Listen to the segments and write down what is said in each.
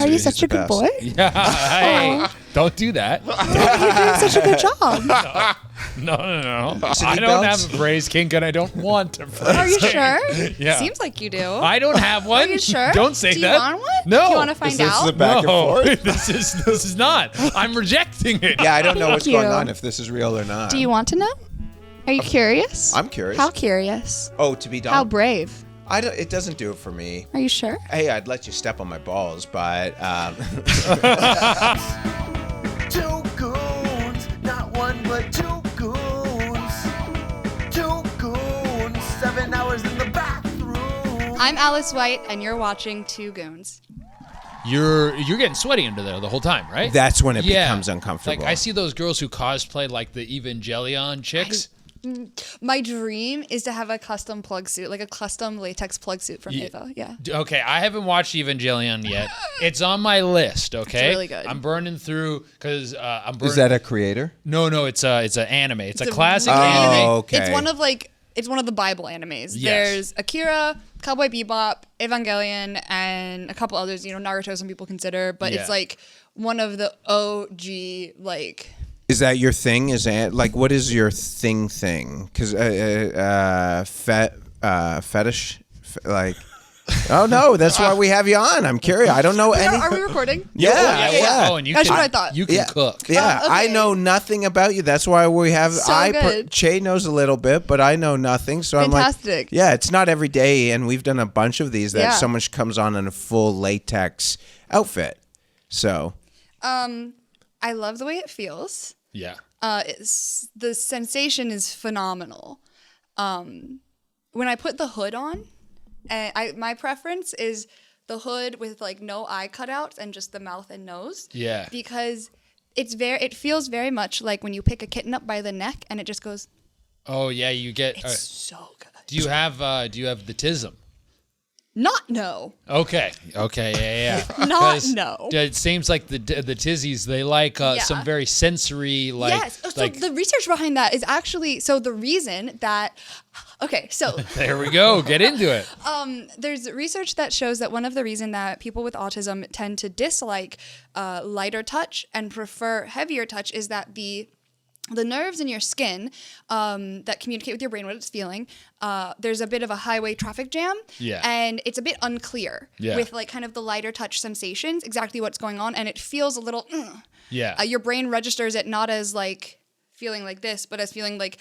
Are you such a good boy? Yeah. Hey, don't do that. You're doing such a good job. No. I don't have a phrase kink, and I don't want to phrase. Are you sure? Yeah. Seems like you do. I don't have one. Are you sure? Don't say do that. Do you want one? No. Do you want to find out? This is a back and forth. This is not. I'm rejecting it. Yeah, I don't know what's Thank you. going on, if this is real or not. Do you want to know? Are you curious? I'm curious. How curious? Oh, to be done. How brave? It doesn't do it for me. Are you sure? Hey, I'd let you step on my balls, but Two goons, not one but two goons. Two goons, 7 hours in the bathroom. I'm Alice White, and you're watching Two Goons. You're getting sweaty under there the whole time, right? that's when it becomes uncomfortable. Like I see those girls who cosplay like the Evangelion chicks. My dream is to have a custom plug suit, like a custom latex plug suit from Ava. Yeah. Okay, I haven't watched Evangelion yet. It's on my list. Okay, It's really good. I'm burning through because I'm burning. Is that a creator? No, it's an anime. It's a a classic really- anime. Oh, okay. It's one of the Bible animes. Yes. There's Akira, Cowboy Bebop, Evangelion, and a couple others. Naruto some people consider, but Yeah. it's like one of the OG like. Is that your thing? Is that like what is your thing? Because fetish, like. Oh no, that's why we have you on. I'm curious. I don't know any. Are we recording? Yeah. Oh, and you That's can, what I thought. You can cook. Yeah, okay. I know nothing about you. That's why we have. So good. Che knows a little bit, but I know nothing. So Fantastic. I'm like, yeah, it's not every day, and we've done a bunch of these that Yeah. someone comes on in a full latex outfit. So I love the way it feels. Yeah. The sensation is phenomenal. When I put the hood on, my preference is the hood with like no eye cutouts and just the mouth and nose. Yeah. Because it feels very much like when you pick a kitten up by the neck and it just goes. Oh yeah, you get. It's so good. Do you have the tism? Not no. Okay. Yeah. Not 'Cause, no. It seems like the tizzies they like some very sensory like. Yes. So the research behind that is actually the reason that. Okay, so There we go. Get into it. there's research that shows that one of the reasons that people with autism tend to dislike lighter touch and prefer heavier touch is that the nerves in your skin that communicate with your brain what it's feeling, there's a bit of a highway traffic jam. Yeah. And it's a bit unclear Yeah. with like kind of the lighter touch sensations, exactly what's going on. And it feels a little, Yeah. your brain registers it not as like feeling like this, but as feeling like,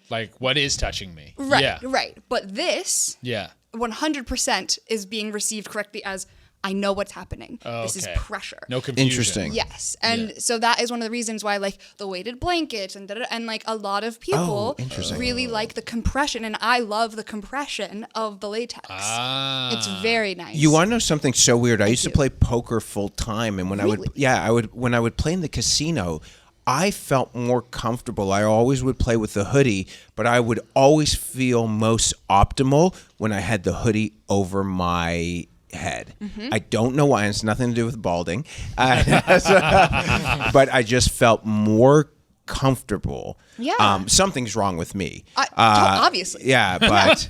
Like what is touching me? right, Yeah. right. But this Yeah. 100% is being received correctly as I know what's happening. This is Okay. pressure. No confusion. Interesting. Yes, and so that is one of the reasons why, like the weighted blankets and and like a lot of people interesting. really like the compression, and I love the compression of the latex. It's very nice. You want to know something so weird? I used to play poker full time, and when I would play in the casino, I felt more comfortable. I always would play with the hoodie, but I would always feel most optimal when I had the hoodie over my head. I don't know why. It's nothing to do with balding, but I just felt more comfortable. Yeah. Something's wrong with me. Obviously. Yeah, but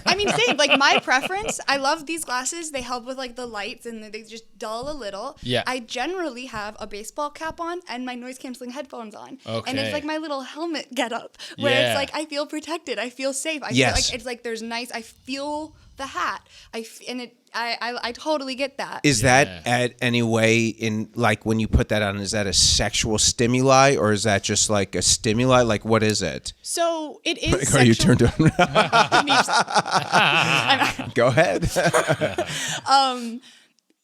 I mean, same. Like my preference, I love these glasses. They help with like the lights and they just dull a little. Yeah. I generally have a baseball cap on and my noise canceling headphones on. Okay. And it's like my little helmet get up where Yeah. it's like I feel protected. I feel safe. I Yes. feel like it's like there's nice. I feel the hat. I totally get that. is that at any way in like when you put that on? Is that a sexual stimuli or is that just like a stimuli? Like what is it? So it is. Are you turned on? I'm- Go ahead.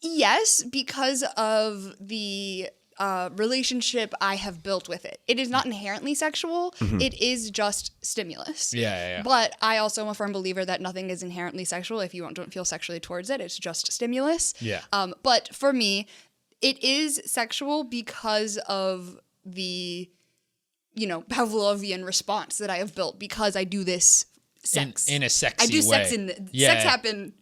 Yes, because of the relationship I have built with it. It is not inherently sexual. It is just stimulus. Yeah. But I also am a firm believer that nothing is inherently sexual if you don't feel sexually towards it. It's just stimulus. Yeah. But for me, it is sexual because of the, Pavlovian response that I have built because I do this sex. In a sexy I do way. sex Yeah. sex happen.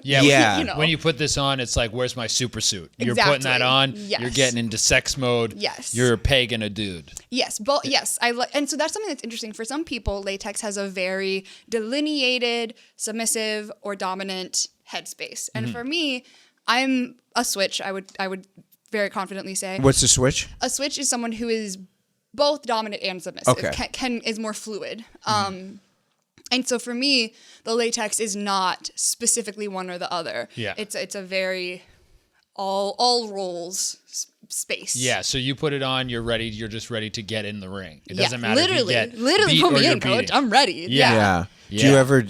Yeah. When you put this on, it's like, where's my super suit? You're Exactly. putting that on. Yes. You're getting into sex mode. Yes. You're pegging a dude. Yes, but yes, and so that's something that's interesting. For some people, latex has a very delineated, submissive or dominant headspace, and for me, I'm a switch. I would very confidently say. What's the switch? A switch is someone who is both dominant and submissive. Okay. Is more fluid. And so for me, the latex is not specifically one or the other. Yeah. It's a very all roles space. Yeah, so you put it on, you're ready, you're just ready to get in the ring. It doesn't matter literally, if you get literally beat put or me you're in, coach. beating. I'm ready. Yeah. Yeah.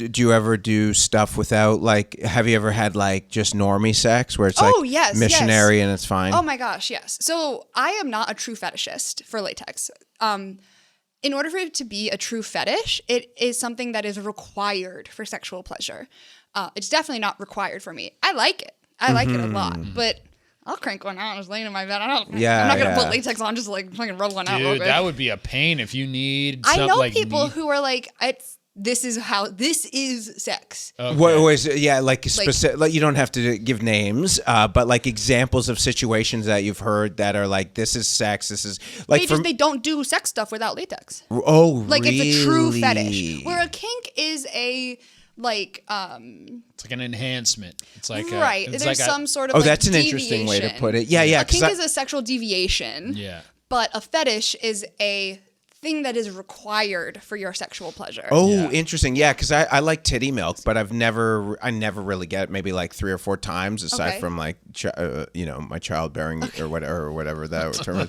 Do you ever do stuff without like? Have you ever had like just normie sex where it's like yes, missionary yes. and it's fine? Oh my gosh, yes. So I am not a true fetishist for latex. In order for it to be a true fetish, it is something that is required for sexual pleasure. It's definitely not required for me. I like it. I like it a lot, but I'll crank one out just laying in my bed. I'm not gonna put latex on just to like fucking rub one out. Dude, that would be a pain if you need. I know like people who are like, this is sex. Okay. What was like specific? Like you don't have to give names, but like examples of situations that you've heard that are like this is sex. This is like They don't do sex stuff without latex. Oh, Like really? it's a true fetish. Where a kink is a like it's like an enhancement. It's like right. It's There's like some sort of Oh, like, that's an deviation. interesting way to put it. Yeah. A kink is a sexual deviation. Yeah. But a fetish is a thing that is required for your sexual pleasure. Oh, interesting. Yeah, because I like titty milk, but I never really get it, maybe like 3 or 4 times aside from like my childbearing or whatever that term is,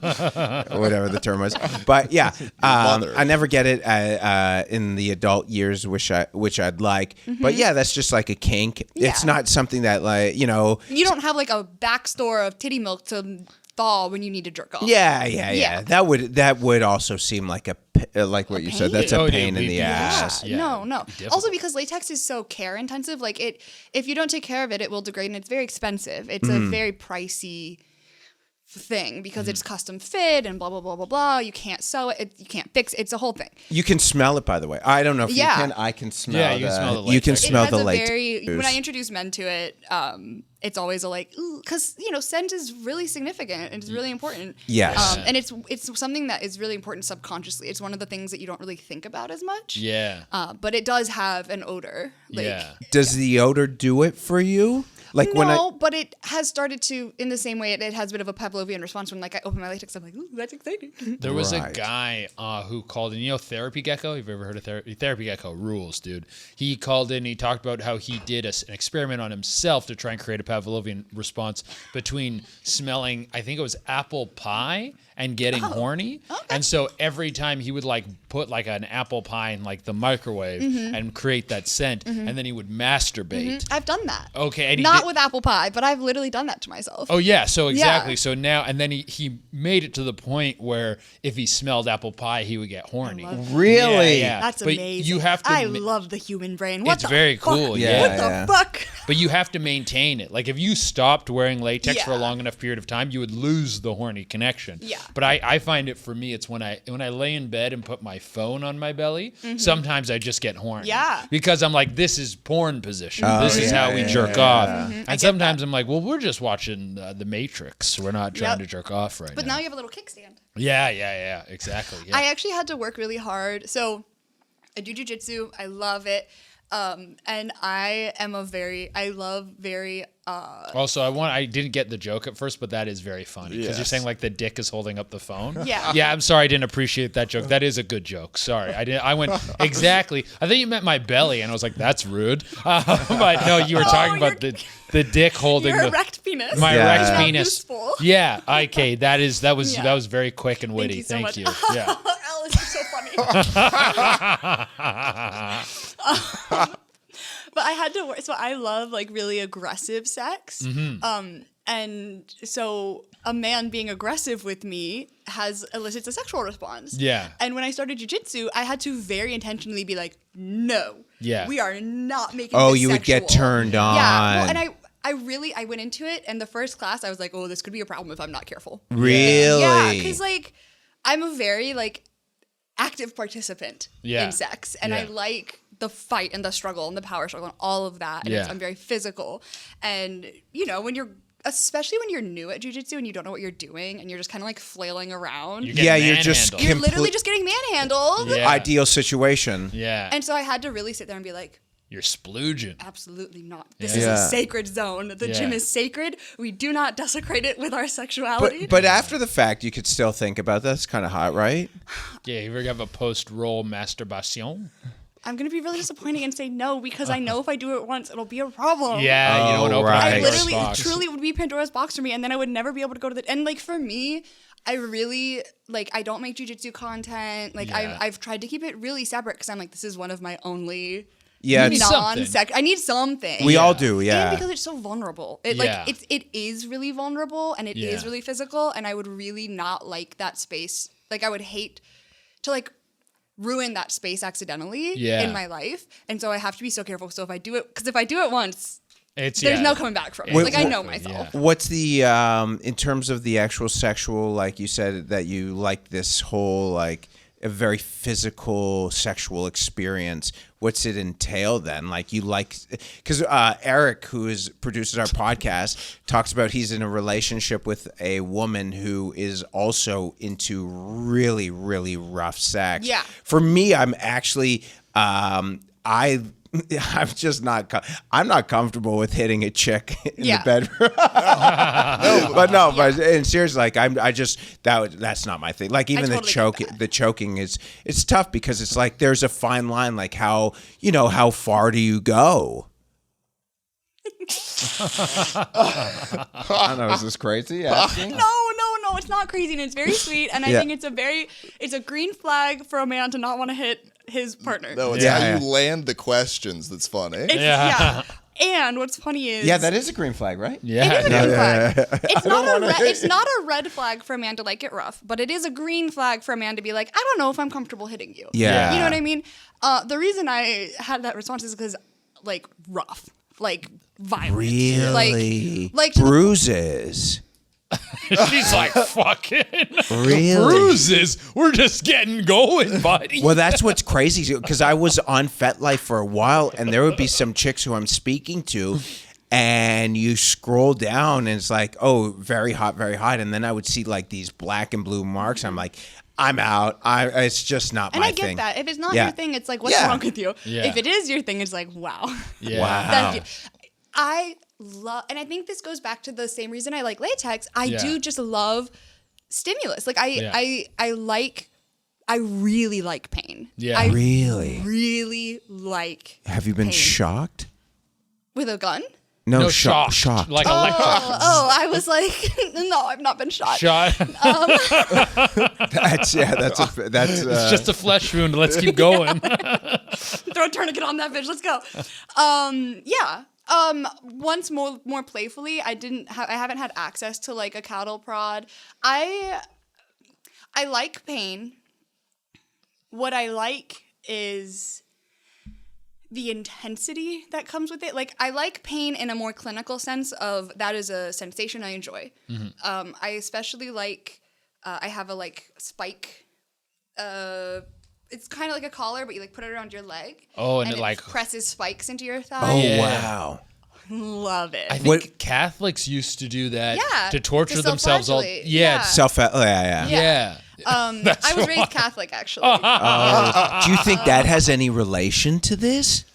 whatever the term was. But yeah, I never get it in the adult years, which I'd like. But yeah, that's just like a kink. Yeah. It's not something that like You don't have like a back store of titty milk to thaw when you need to jerk off. Yeah. That would also seem like like what you said. That's a pain in the ass. Yeah. No. Also because latex is so care intensive, like if you don't take care of it, it will degrade and it's very expensive. It's a very pricey thing because it's custom fit and blah blah blah blah blah. You can't sew it. You can't fix it. It's a whole thing. You can smell it, by the way. I don't know if you can. I can smell. Yeah, you can smell the latex. You can It smell It the has a latex. when I introduce men to it, it's always a like, because scent is really significant and it's really important. Yes. And it's something that is really important subconsciously. It's one of the things that you don't really think about as much. Yeah. But it does have an odor. Like, Yeah. Does the odor do it for you? Like but it has started to, in the same way, it has a bit of a Pavlovian response when like I open my latex, I'm like, ooh, that's exciting. There was a guy who called in, Therapy Gecko? You've ever heard of Therapy Gecko? Rules, dude. He called in, he talked about how he did an experiment on himself to try and create a Pavlovian response between smelling, I think it was apple pie and getting horny. Okay. And so every time he would like put like an apple pie in like the microwave and create that scent, and then he would masturbate. I've done that. Okay. And Not with apple pie, but I've literally done that to myself. Oh yeah, so exactly. Yeah. So now, and then he made it to the point where if he smelled apple pie, he would get horny. Really? Yeah. That's But amazing. you have to. I love the human brain. What It's the very fuck? cool. What Yeah. the fuck? But you have to maintain it. Like if you stopped wearing latex for a Yeah. long enough period of time, you would lose the horny connection. Yeah. But I find it for me, it's when I lay in bed and put my phone on my belly. Sometimes I just get horny. Yeah. Because I'm like, this is porn position. This is how we jerk off. And sometimes I'm like, well, we're just watching The Matrix. We're not trying to jerk off right But now. now you have a little kickstand. Yeah, exactly. Yeah. I actually had to work really hard. So I do jujitsu. I love it. And I love very Also, I didn't get the joke at first, but that is very funny because you're saying like the dick is holding up the phone. Yeah. Yeah, I'm sorry I didn't appreciate that joke. That is a good joke. Sorry, I went exactly. I think you meant my belly, and I was like, that's rude. But no, you were talking about the dick holding your the erect penis. my Yeah. erect Not penis. useful. Yeah. Okay. That was very quick and witty. you so much. you. Yeah. Alice, you're so funny. But I had to work. So I love like really aggressive sex. And so a man being aggressive with me elicits a sexual response. Yeah. And when I started jujitsu, I had to very intentionally be like, no. Yeah. We are not making Oh, this you would get sexual. turned on. Yeah. Well, and I went into it, and the first class, I was like, oh, this could be a problem if I'm not careful. Really? Yeah, because like I'm a very like active participant Yeah. in sex, and I Yeah. like the fight and the struggle and the power struggle and all of that. And Yeah. I'm very physical, and especially when you're new at jiu-jitsu and you don't know what you're doing and you're just kind of like flailing around. You're getting You're just manhandled. You're literally just getting manhandled. Yeah. ideal situation. Yeah. And so I had to really sit there and be like, You're splooging. Absolutely not. This is a sacred zone. The gym is sacred. We do not desecrate it with our sexuality. But after the fact, you could still think about that. It's kind of hot, right? Yeah, you ever have a post-roll masturbation? I'm going to be really disappointing and say no, because I know if I do it once, it'll be a problem. Yeah, you don't open right. up I Pandora's literally, box. truly would be Pandora's box for me, and then I would never be able to go to the... And, like, for me, I really, like, I don't make jujitsu content. Like, I've tried to keep it really separate, because I'm like, this is one of my only... Yeah, I need something. we all do, yeah. And because it's so vulnerable. It is really vulnerable, and it is really physical, and I would really not like that space. Like, I would hate to, like, ruin that space accidentally in my life. And so I have to be so careful. So if I do it, because if I do it once, there's no coming back from it. Like, I know myself. What's the, in terms of the actual sexual, like you said that you like this whole, like, a very physical sexual experience. What's it entail then? Like, you like, because Eric, who produces our podcast, talks about he's in a relationship with a woman who is also into really, really rough sex. Yeah. For me, I'm actually, I'm just not. I'm not comfortable with hitting a chick in the bedroom. But and seriously, like that's not my thing. Like even the choking is it's tough because it's like there's a fine line. Like how far do you go? I don't know. Is this crazy? Asking? No, it's not crazy, and it's very sweet, and I think it's a green flag for a man to not want to hit his partner. No, it's how you land the questions that's funny. And what's funny is... Yeah, that is a green flag, right? Yeah. It is a green flag. It's not a red flag for a man to like it rough, but it is a green flag for a man to be like, I don't know if I'm comfortable hitting you. Yeah. You know what I mean? The reason I had that response is because, like, rough. Like, violent. Really? Like bruises. She's like, fucking really? Bruises. We're just getting going, buddy. Well, that's what's crazy because I was on FetLife for a while, and there would be some chicks who I'm speaking to, and you scroll down, and it's like, oh, very hot, and then I would see like these black and blue marks. I'm like, I'm out. It's just not my thing. And I get that. If it's not your thing, it's like, what's wrong with you? Yeah. If it is your thing, it's like, wow. Yeah. Wow. I love, and I think this goes back to the same reason I like latex. I do just love stimulus. Like I really like pain. Yeah. I really like. Have you been shocked? With a gun? No, shocked. Like electric. I was like, no, I've not been shot. Shot. That's it's just a flesh wound. Let's keep going. Throw a tourniquet on that bitch. Let's go. Once more playfully, I haven't had access to like a cattle prod. I like pain. What I like is the intensity that comes with it. Like, I like pain in a more clinical sense of that is a sensation I enjoy. Mm-hmm. I especially like, I have a like spike, it's kind of like a collar, but you like put it around your leg. Oh, and it like presses spikes into your thigh. Oh, wow. Love it. I think Catholics used to do that to torture themselves all. Yeah. Yeah. I was raised Catholic, actually. Do you think that has any relation to this?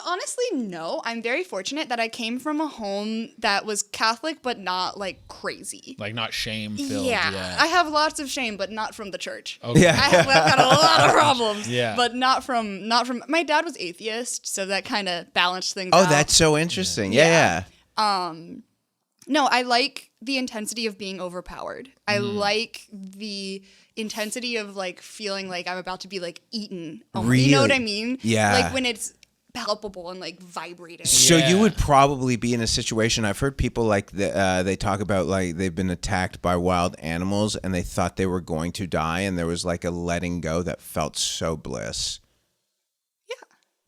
Honestly, no. I'm very fortunate that I came from a home that was Catholic, but not like crazy. Like not shame-filled. Yeah. I have lots of shame, but not from the church. Okay. I've got a lot of problems. Yeah. But not from. My dad was atheist, so that kind of balanced things out. Oh, that's so interesting. Yeah. No, I like the intensity of being overpowered. I like the intensity of like feeling like I'm about to be like eaten. Really? You know what I mean? Yeah. Like when it's palpable and like vibrating. So you would probably be in a situation. I've heard people like they talk about like they've been attacked by wild animals and they thought they were going to die, and there was like a letting go that felt so bliss.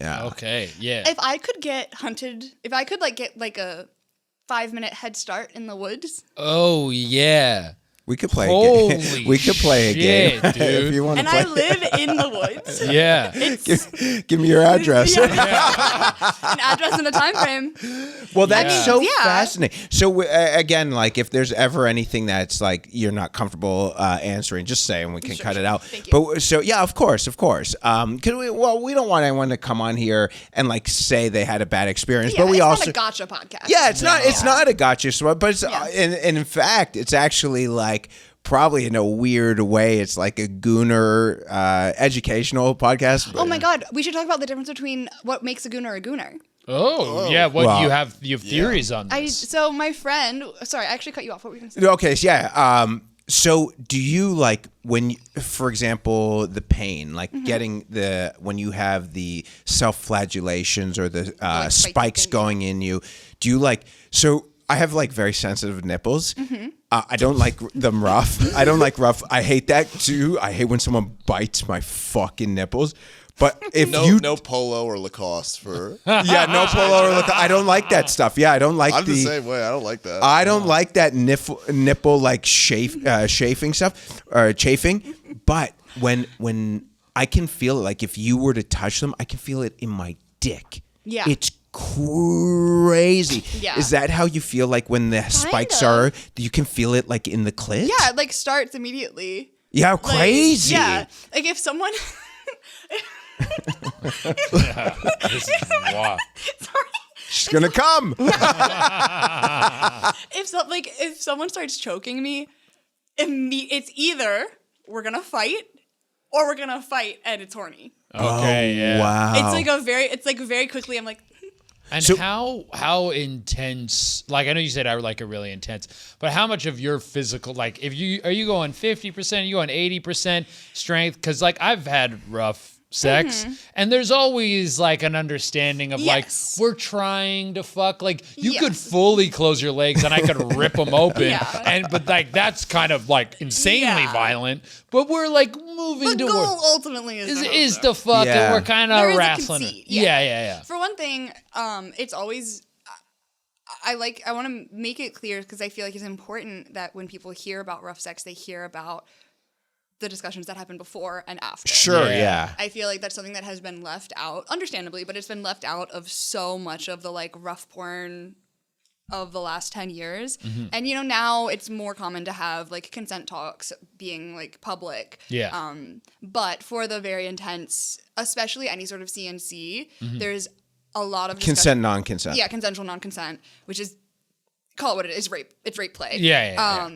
Yeah. Okay. Yeah. If I could get hunted, if I could like get like a 5-minute head start in the woods. Oh yeah. We could play a Holy game. We could play a game shit, dude. if you want to And play. I live in the woods. Yeah. Give me your address. An address and a time frame. Well, that's Yeah. so Yeah. fascinating. So again, like if there's ever anything that's like you're not comfortable answering, just say and we can cut it out. Thank you. But so yeah, of course. We don't want anyone to come on here and like say they had a bad experience, Yeah, but we it's also not a gotcha podcast. yeah, it's not a gotcha, but it's Yeah. and in fact, it's actually like probably in a weird way, it's like a gooner educational podcast. Oh my God, we should talk about the difference between what makes a gooner a gooner. Oh, yeah. What Well, you have theories on this? So my friend, sorry, I actually cut you off. What were you going to say? Okay, so yeah. So do you like for example, the pain, like getting when you have the self-flagellations or the Like spikes spiking, going in you, do you like, so I have like very sensitive nipples. I don't like them rough. I don't like rough. I hate that too. I hate when someone bites my fucking nipples. But if No polo or Lacoste for. yeah, no polo or I don't like that stuff. Yeah, I don't like I'm the same way. I don't like that. I don't like that nipple like chafing stuff or chafing. But when I can feel it, like if you were to touch them, I can feel it in my dick. Yeah. It's crazy. Yeah. Is that how you feel like when the spikes of. are? You can feel it like in the clit? Yeah, it like starts immediately. Yeah, Like, crazy. Yeah, like if someone. This is wild. Sorry. She's gonna come. If someone starts choking me, it's either we're gonna fight or we're gonna fight and it's horny. Okay, yeah. Wow. It's like very quickly. I'm like, And So- how intense? Like I know you said I would like it really intense, but how much of your physical, like are you going 50%? You going 80% strength? Because like I've had rough sex, and there's always like an understanding of Yes. like we're trying to fuck. Like you could Yes. fully close your legs and I could rip them open, Yeah. but like that's kind of like insanely Yeah. violent. But we're like moving the to goal ultimately is the fuck, Yeah. and we're kind There of is a wrestling it. conceit, Yeah. For one thing, it's always I want to make it clear because I feel like it's important that when people hear about rough sex, they hear about the discussions that happen before and after. Sure, Yeah. yeah. I feel like that's something that has been left out, understandably, but it's been left out of so much of the like rough porn of the last 10 years. Mm-hmm. And now it's more common to have like consent talks being like public. Yeah. But for the very intense, especially any sort of CNC, there's a lot of Consent, non-consent. Yeah, consensual non-consent, which is call it what it is, rape. It's rape play. Yeah.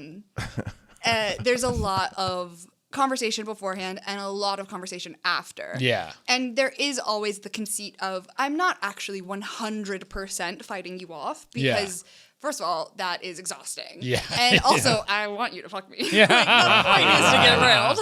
There's a lot of conversation beforehand and a lot of conversation after. Yeah. And there is always the conceit of I'm not actually 100% fighting you off because first of all, that is exhausting. Yeah. And also, I want you to fuck me. Yeah. Like, the point is to get railed.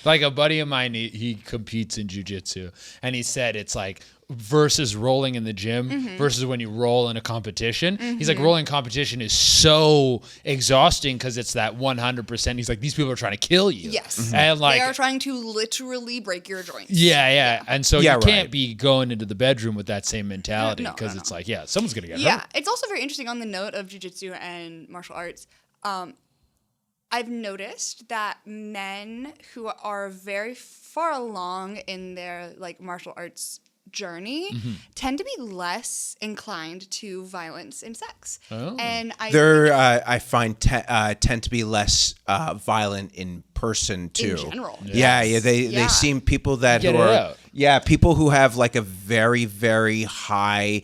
Like a buddy of mine, he competes in jujitsu, and he said it's like versus rolling in the gym versus when you roll in a competition. He's like, rolling competition is so exhausting because it's that 100%. He's like, these people are trying to kill you. Yes. And like, They are trying to literally break your joints. yeah. And so Yeah, you can't right. be going into the bedroom with that same mentality No, because no. it's like, someone's going to get Yeah, hurt. it's also very interesting on the note of jujitsu and martial arts. I've noticed that men who are very far along in their like martial arts journey tend to be less inclined to violence in sex. Oh. And I find tend to be less violent in person too. in general. Yeah, they Yeah. seem people that Get who it are out. people who have like a very very high.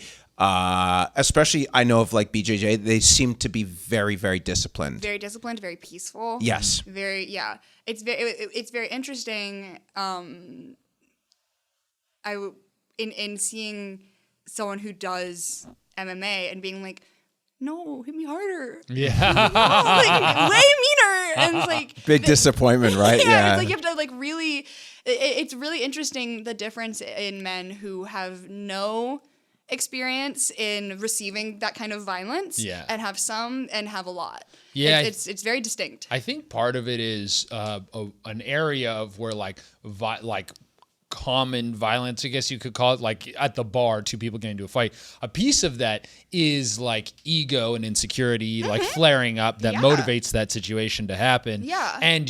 Especially, I know of like BJJ. They seem to be very very disciplined. Very disciplined, very peaceful. Yes. It's very interesting. In seeing someone who does MMA and being like, no, hit me harder. Yeah. Like way meaner. And it's like Big disappointment, right? yeah, it's like you have to like really. It's really interesting the difference in men who have no experience in receiving that kind of violence, and have some and have a lot. Yeah, it's very distinct. I think part of it is an area of where like common violence, I guess you could call it, like at the bar, two people getting into a fight. A piece of that is like ego and insecurity, like flaring up that motivates that situation to happen. Yeah. And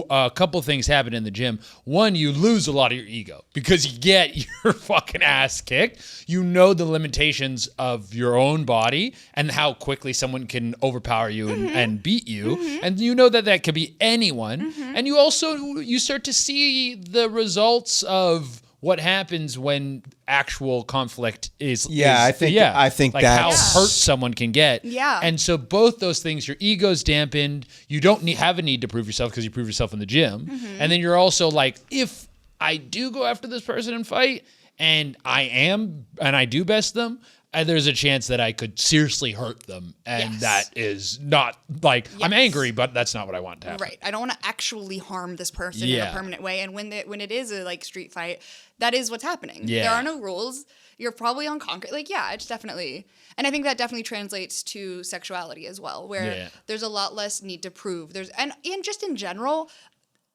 a couple things happen in the gym. One, you lose a lot of your ego because you get your fucking ass kicked. You know the limitations of your own body and how quickly someone can overpower you and beat you. And you know that could be anyone. And you start to see the results of what happens when actual conflict is. I think like that's how hurt someone can get. Yeah. And so both those things, your ego's dampened. You don't have a need to prove yourself because you prove yourself in the gym. And then you're also like, if I do go after this person and fight, and I do best them, and there's a chance that I could seriously hurt them. And that is not like, I'm angry, but that's not what I want to happen. Right. I don't want to actually harm this person in a permanent way. And when it is a like street fight, that is what's happening. Yeah. There are no rules. You're probably on concrete. Like, yeah, it's definitely. And I think that definitely translates to sexuality as well, where there's a lot less need to prove. And just in general,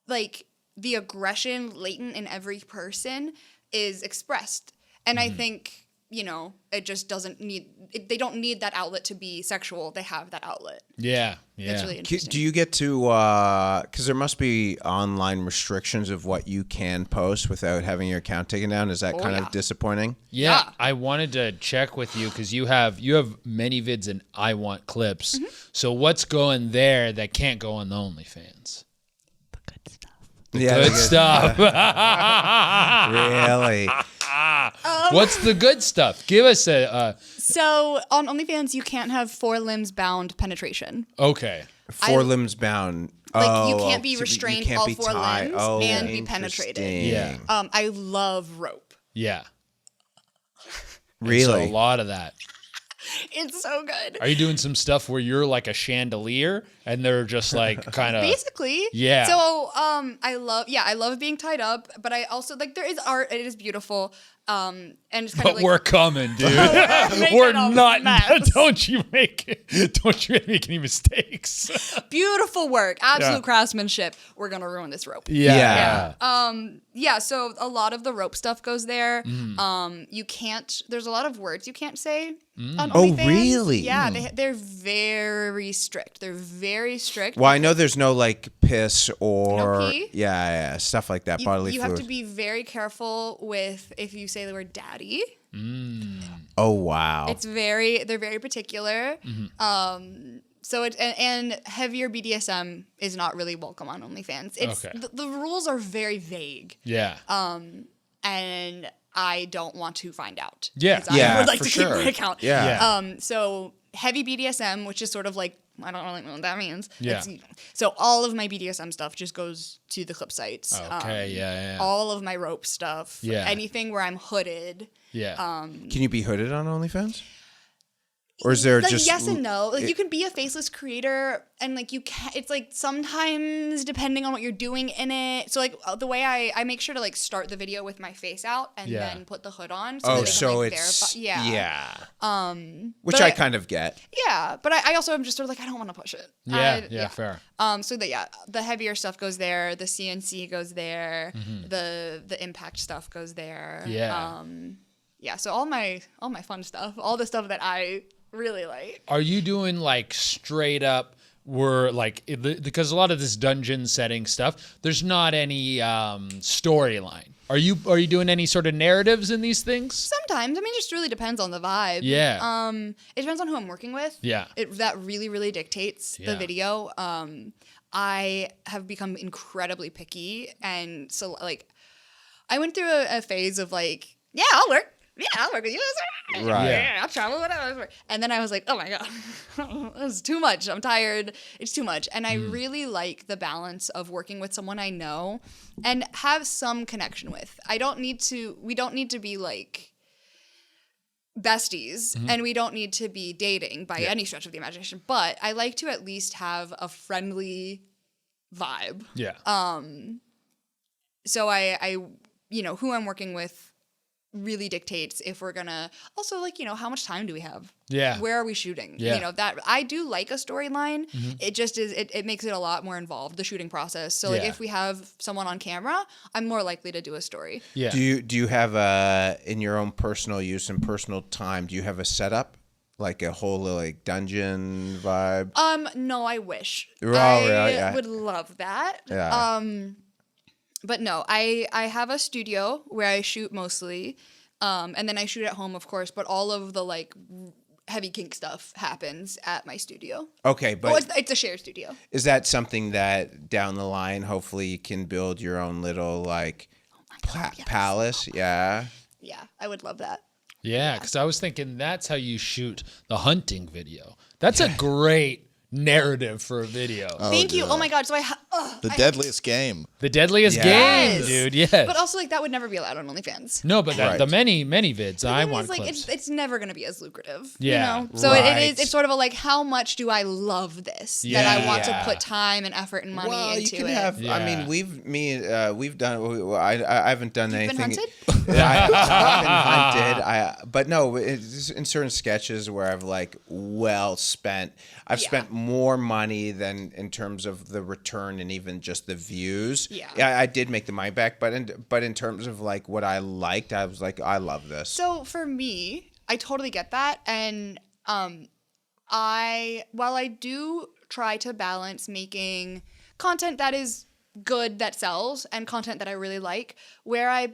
like the aggression latent in every person is expressed. And I think, it just doesn't they don't need that outlet to be sexual. They have that outlet. Yeah. That's really interesting. Do you get to, because there must be online restrictions of what you can post without having your account taken down. Is that kind of disappointing? Yeah. I wanted to check with you because you have many vids and I want clips. So what's going there that can't go on the OnlyFans? Good stuff. Really? What's the good stuff? Give us a. So on OnlyFans, you can't have 4 limbs bound penetration. Okay. 4 limbs bound. Like you can't be so restrained you can't all be 4 tied. limbs Oh, and be penetrated. Yeah. I love rope. Yeah. Really? So a lot of that. It's so good. Are you doing some stuff where you're like a chandelier and they're just like kind of basically? Yeah. So I love being tied up, but I also like there is art. It is beautiful. And it's kind But of like we're coming, dude. making We're a not. mess. Don't you make any mistakes? beautiful work, absolute craftsmanship. We're gonna ruin this rope. Yeah. Yeah, so a lot of the rope stuff goes there. You can't. There's a lot of words you can't say on OnlyFans. Oh, really? Yeah, they're very strict. They're very strict. Well, I know there's no like piss or No pee? stuff like that. Bodily You fluid. have to be very careful with if you say the word daddy. Oh wow. They're very particular. So and heavier BDSM is not really welcome on OnlyFans. It's the rules are very vague. Yeah. And I don't want to find out. Yeah. 'Cause I would like to keep my account. Yeah. So heavy BDSM, which is sort of like, I don't really know what that means. Yeah. So all of my BDSM stuff just goes to the clip sites. Okay. All of my rope stuff. Yeah. Anything where I'm hooded. Yeah. Can you be hooded on OnlyFans? Or is there like, just yes and no? Like you can be a faceless creator, and like you can. It's like sometimes depending on what you're doing in it. So like the way I make sure to like start the video with my face out and then put the hood on. So that so they can, like, it's verify. which but I kind of get. Yeah, but I also am just sort of like I don't want to push it. Fair. So the heavier stuff goes there. The CNC goes there. The impact stuff goes there. Yeah. So all my fun stuff, all the stuff that I really like. Are you doing like straight up? Because a lot of this dungeon setting stuff, there's not any storyline. Are you doing any sort of narratives in these things? Sometimes. I mean, it just really depends on the vibe. Yeah. It depends on who I'm working with. Yeah. That really, really dictates the video. I have become incredibly picky, and so like, I went through a phase of like, yeah, I'll work with you. Right. Yeah, I'll travel, whatever. And then I was like, oh my God, this is too much. I'm tired. It's too much. And I really like the balance of working with someone I know and have some connection with. We don't need to be like besties, and we don't need to be dating by any stretch of the imagination. But I like to at least have a friendly vibe. Yeah. So I who I'm working with really dictates if we're gonna also like, you know, how much time do we have? Yeah. Where are we shooting? Yeah. You know, that I do like a storyline. It just is it makes it a lot more involved, the shooting process. So like Yeah. if we have someone on camera, I'm more likely to do a story. Yeah. Do you have in your own personal use and personal time, do you have a setup? Like a whole like dungeon vibe? No, I wish. Oh, really? I would love that. Yeah. But no, I have a studio where I shoot mostly. And then I shoot at home, of course, but all of the like heavy kink stuff happens at my studio. Okay, but it's a shared studio. is that something that down the line, hopefully you can build your own little like yes. palace? Yeah. Yeah, I would love that. Yeah, because I was thinking that's how you shoot the hunting video. That's a great narrative for a video. Thank you. Oh my God. So The deadliest game. The deadliest game, Yes. dude. Yes. But also, like, that would never be allowed on OnlyFans. no, but Right. the many vids The I thing want is, like, clips. it's never going to be as lucrative. Yeah, You know? So right. it's sort of a, like, how much do I love this that I want to Yeah. put time and effort and money Well, into you can it? have. I Yeah. mean, we've done. I haven't done You've been anything. hunted? I've been hunted. But no, it's in certain sketches where I've like spent. I've Yeah. spent more money than in terms of the return and even just the views. Yeah. I did make the money back, but in terms of like what I liked, I was like, I love this. So for me, I totally get that, and while I do try to balance making content that is good that sells and content that I really like, where I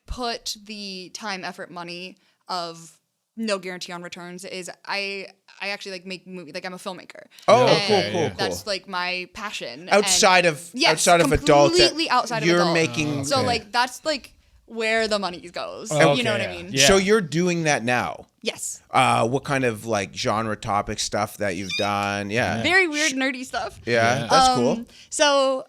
put the time, effort, money of no guarantee on returns is I actually like make movies. Like I'm a filmmaker. Oh, And cool. That's like my passion. outside And- of yes, outside of adult, completely outside of you're adult. making. So okay. like that's like where the money goes. Okay, You know what I yeah. mean? Yeah. So you're doing that now. Yes. What kind of like genre topic stuff that you've done? Yeah. Very weird, nerdy stuff. Yeah, that's cool. So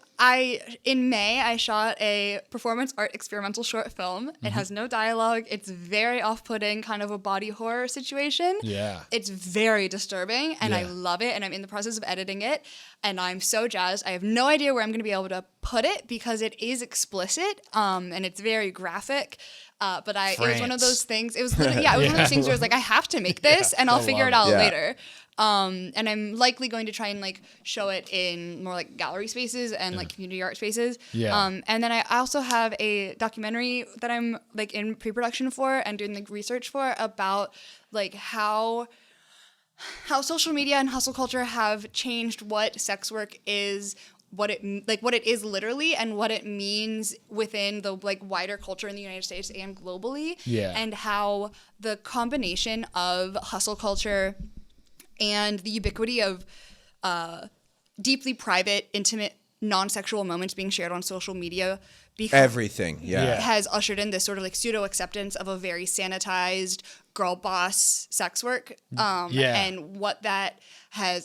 in May, I shot a performance art experimental short film. It has no dialogue. It's very off-putting, kind of a body horror situation. Yeah. It's very disturbing, and I Yeah. love it, and I'm in the process of editing it, and I'm so jazzed. I have no idea where I'm going to be able to put it because it is explicit, and it's very graphic. But it was one of those things. It was literally, it was one of those things where I was like, I have to make this, and I'll figure it out Yeah. later. And I'm likely going to try and like show it in more like gallery spaces and like community art spaces. Yeah. And then I also have a documentary that I'm like in pre-production for and doing like research for about like how social media and hustle culture have changed what sex work is, what it is literally, and what it means within the like wider culture in the United States and globally. Yeah. And how the combination of hustle culture and the ubiquity of deeply private, intimate, non-sexual moments being shared on social media Everything. Yeah. Yeah. has ushered in this sort of like pseudo acceptance of a very sanitized girl boss sex work. Yeah. And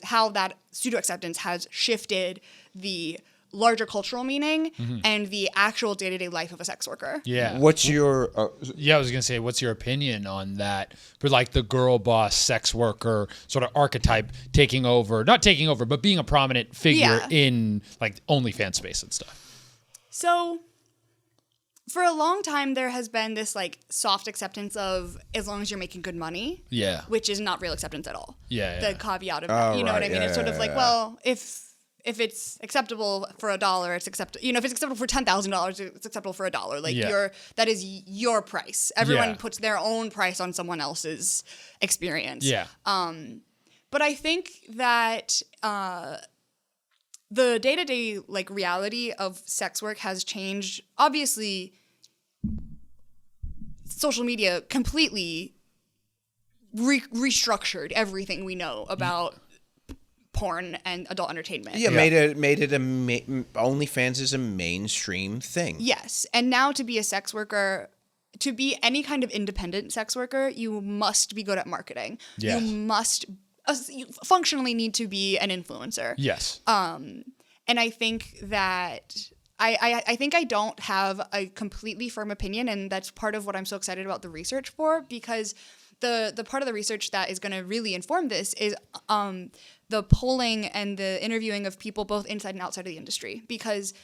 how that pseudo acceptance has shifted the larger cultural meaning and the actual day-to-day life of a sex worker. Yeah. What's your? Yeah, I was gonna say, what's your opinion on that? For like the girl boss, sex worker sort of archetype not taking over, but being a prominent figure Yeah. in like OnlyFans space and stuff. So for a long time, there has been this like soft acceptance of as long as you're making good money. Yeah. Which is not real acceptance at all. Yeah, The yeah. caveat of Oh, you know what I right. mean? Yeah, It's sort of yeah, like, yeah. well, if it's acceptable for $1, it's acceptable. You know, if it's acceptable for $10,000, it's acceptable for $1. Like Yeah. that is your price. Everyone Yeah. puts their own price on someone else's experience. Yeah. But I think that the day-to-day like reality of sex work has changed. Obviously, social media completely restructured everything we know about porn and adult entertainment. Yeah, made it OnlyFans is a mainstream thing. Yes, and now to be a sex worker, to be any kind of independent sex worker, you must be good at marketing. Yes. You must you functionally need to be an influencer. Yes. And I think that I think I don't have a completely firm opinion, and that's part of what I'm so excited about the research for, because the part of the research that is going to really inform this is the polling and the interviewing of people both inside and outside of the industry, because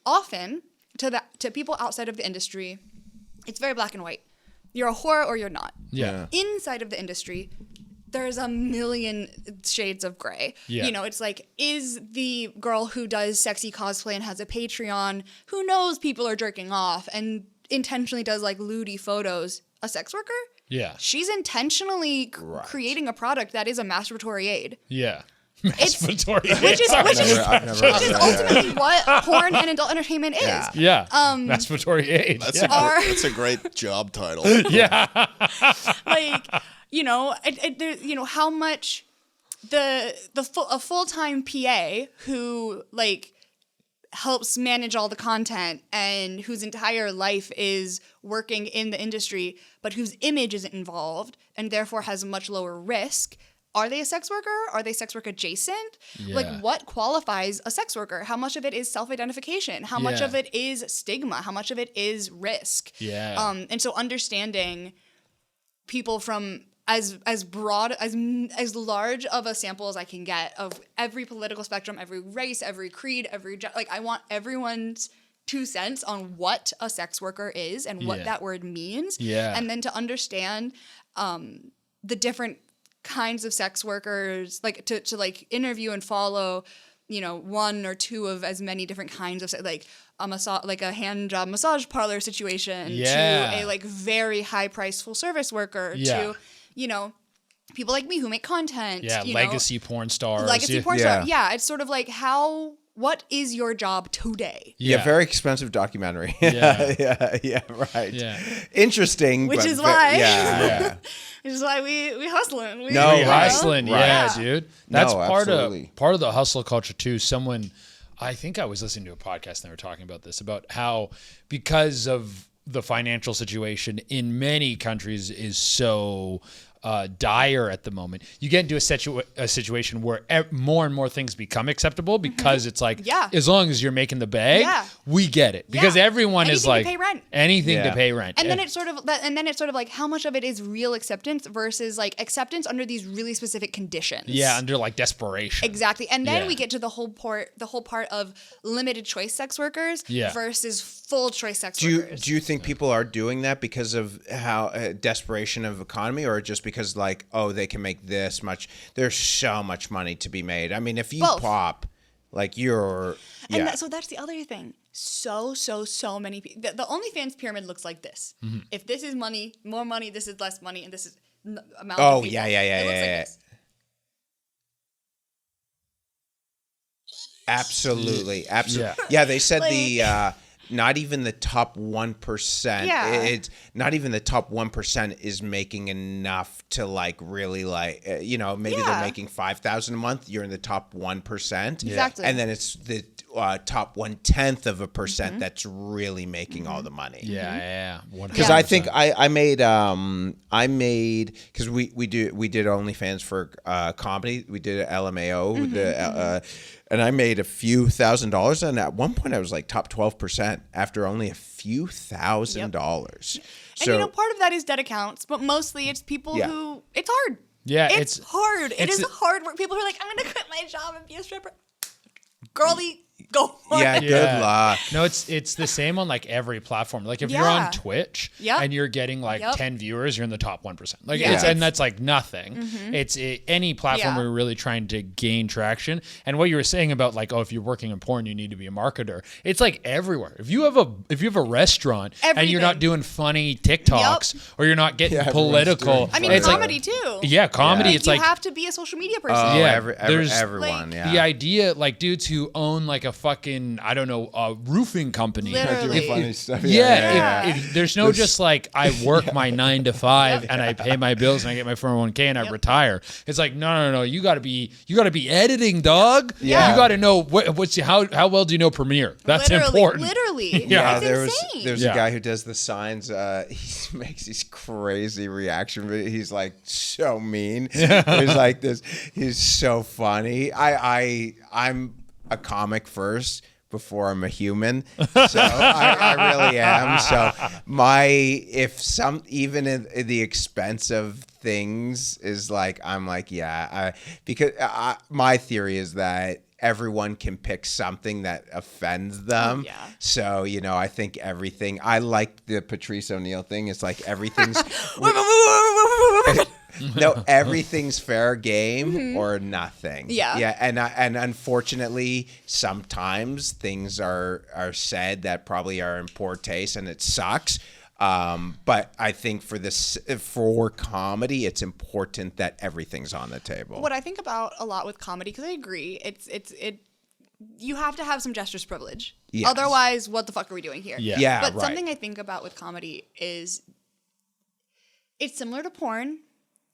often to people outside of the industry, it's very black and white. You're a whore or you're not. Yeah. Inside of the industry, there's a million shades of gray. Yeah. You know, it's like, is the girl who does sexy cosplay and has a Patreon, who knows people are jerking off and intentionally does like lewdy photos, a sex worker? Yeah. She's intentionally creating a product that is a masturbatory aid. Yeah. It's- Masturbatory. Which is I've never which is ultimately what porn and adult entertainment is. Yeah. Masturbatory age. That's a great job title. Yeah. Like, you know, there, you know, how much a full-time PA who like helps manage all the content and whose entire life is working in the industry, but whose image isn't involved and therefore has a much lower risk. Are they a sex worker? Are they sex work adjacent? Yeah. Like, what qualifies a sex worker? How much of it is self-identification? How much Yeah. of it is stigma? How much of it is risk? Yeah. And so understanding people from as broad, as large of a sample as I can get of every political spectrum, every race, every creed, like, I want everyone's 2 cents on what a sex worker is and what that word means. Yeah. And then to understand the different kinds of sex workers, like to like interview and follow, you know, 1 or 2 of as many different kinds of like a hand job massage parlor situation to a like very high priced full service worker to, you know, people like me who make content. Yeah. You Legacy porn stars. Legacy porn star. Yeah. It's sort of like what is your job today? Yeah, very expensive documentary. Yeah. yeah, right. Yeah. Interesting. Which but is why. Yeah. Which is why we hustling. No, you know? right. Hustling, Right. yeah, dude. That's No, part absolutely. of the hustle culture too. I think I was listening to a podcast and they were talking about this, about how because of the financial situation in many countries is so dire at the moment, you get into a situation where more and more things become acceptable because it's like, as long as you're making the bag, we get it, because everyone is like to pay rent. anything to pay rent. And then it's sort of like how much of it is real acceptance versus like acceptance under these really specific conditions. Yeah, under like desperation. Exactly. And then we get to the whole part of limited choice sex workers versus full choice sex workers. Do you think people are doing that because of how desperation of economy, or just because like, oh, they can make this much? There's so much money to be made. I mean, if you pop, like you're, And so that's the other thing. So many people. The OnlyFans pyramid looks like this. Mm-hmm. If this is money, more money, this is less money, and this is amount Oh, of people. yeah. It looks like this. Absolutely. Yeah. They said Like- the not even the top 1%. Yeah. It's not even the top 1% is making enough to like really like maybe they're making $5,000 a month. You're in the top 1%. Exactly. And then it's the top 1/10% that's really making all the money. Yeah. Because I think I made because we did OnlyFans for comedy. We did LMAO and I made a few $1,000s, and at one point I was like top 12% after only a few $1,000s. And you know, part of that is dead accounts, but mostly it's people who it's hard. Yeah, it's hard. It is hard work. People who are like, I'm gonna quit my job and be a stripper. Girlie, go for it. Good luck. No, it's the same on like every platform. Like if you're on Twitch and you're getting like 10 viewers, you're in the top 1%. Like and that's like nothing. It's any platform where you're really trying to gain traction. And what you were saying about like, oh, if you're working in porn, you need to be a marketer. It's like everywhere. If you have a restaurant and you're not doing funny TikToks or you're not getting political, I mean, it's comedy like, too. Yeah, comedy. Like, It's you like have to be a social media person. there's everyone. like, the idea, like dudes who own like a fucking, I don't know, a roofing company. Literally. Funny stuff. If there's no just like I work my 9 to 5 and I pay my bills and I get my 401k and I retire. It's like no. You gotta be editing, dog. Yeah. You gotta know how well do you know Premiere? That's important. Literally. Yeah. It's There's insane. a guy who does the signs. He makes these crazy reaction videos. He's like so mean. He's like this. He's so funny. I'm a comic first before I'm a human. So I really am. So even in the expense of things is like, I'm like, because my theory is that everyone can pick something that offends them. yeah. So, I think everything, I like the Patrice O'Neill thing. It's like everything's, no, everything's fair game or nothing. Yeah. Yeah. And unfortunately, sometimes things are said that probably are in poor taste and it sucks. But I think for comedy, it's important that everything's on the table. What I think about a lot with comedy, because I agree, you have to have some gestures privilege. Yes. Otherwise, what the fuck are we doing here? Yeah. Yeah, But right. something I think about with comedy is it's similar to porn,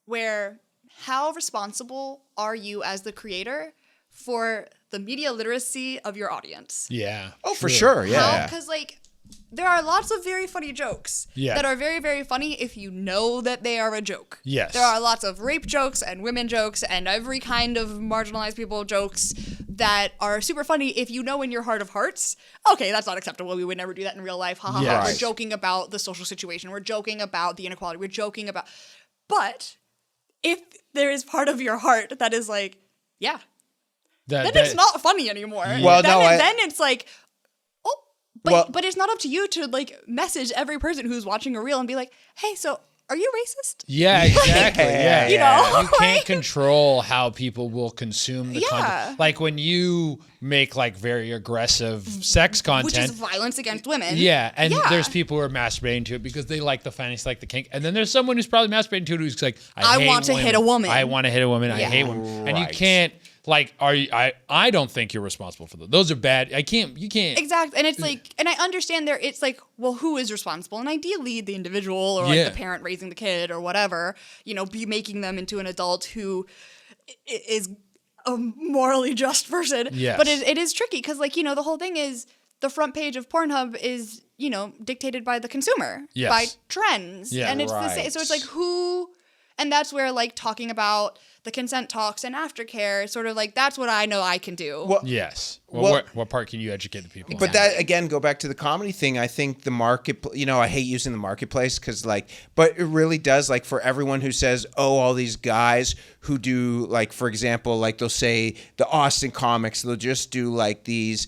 where how responsible are you as the creator for the media literacy of your audience? Yeah. Oh, for sure. Yeah. Because there are lots of very funny jokes that are very, very funny if you know that they are a joke. Yes. There are lots of rape jokes and women jokes and every kind of marginalized people jokes that are super funny if you know in your heart of hearts, okay, that's not acceptable. We would never do that in real life. Ha ha ha. Yes. We're joking about the social situation. We're joking about the inequality. We're joking about... But if there is part of your heart that is like, yeah, then it's not funny anymore. Well, then it's like... But Well- it's not up to you to message every person who's watching a reel and be like, hey, so are you racist? Yeah, exactly. Yeah. You know? You can't control how people will consume the Yeah. content. Like when you make very aggressive sex content. Which is violence against women. Yeah, and there's people who are masturbating to it because they like the fantasy, like the kink. And then there's someone who's probably masturbating to it who's like, I hate want to hit a woman. I want to hit a woman. I Yeah. hate women. And you Right. can't, I don't think you're responsible for those. Those are bad. You can't. Exactly. And it's and I understand it's well, who is responsible? And ideally the individual or the parent raising the kid or whatever, be making them into an adult who is a morally just person. Yes. But it is tricky because the whole thing is the front page of Pornhub is, dictated by the consumer, Yes. by trends. Yeah. And it's the same. Right. So it's who, and that's where talking about the consent talks and aftercare, sort of that's what I know I can do. Well, Yes. Well- what part can you educate the people But on? that again, go back to the comedy thing. I think the market, I hate using the marketplace because but it really does for everyone who says, oh, all these guys who do for example, they'll say the Austin comics, they'll just do these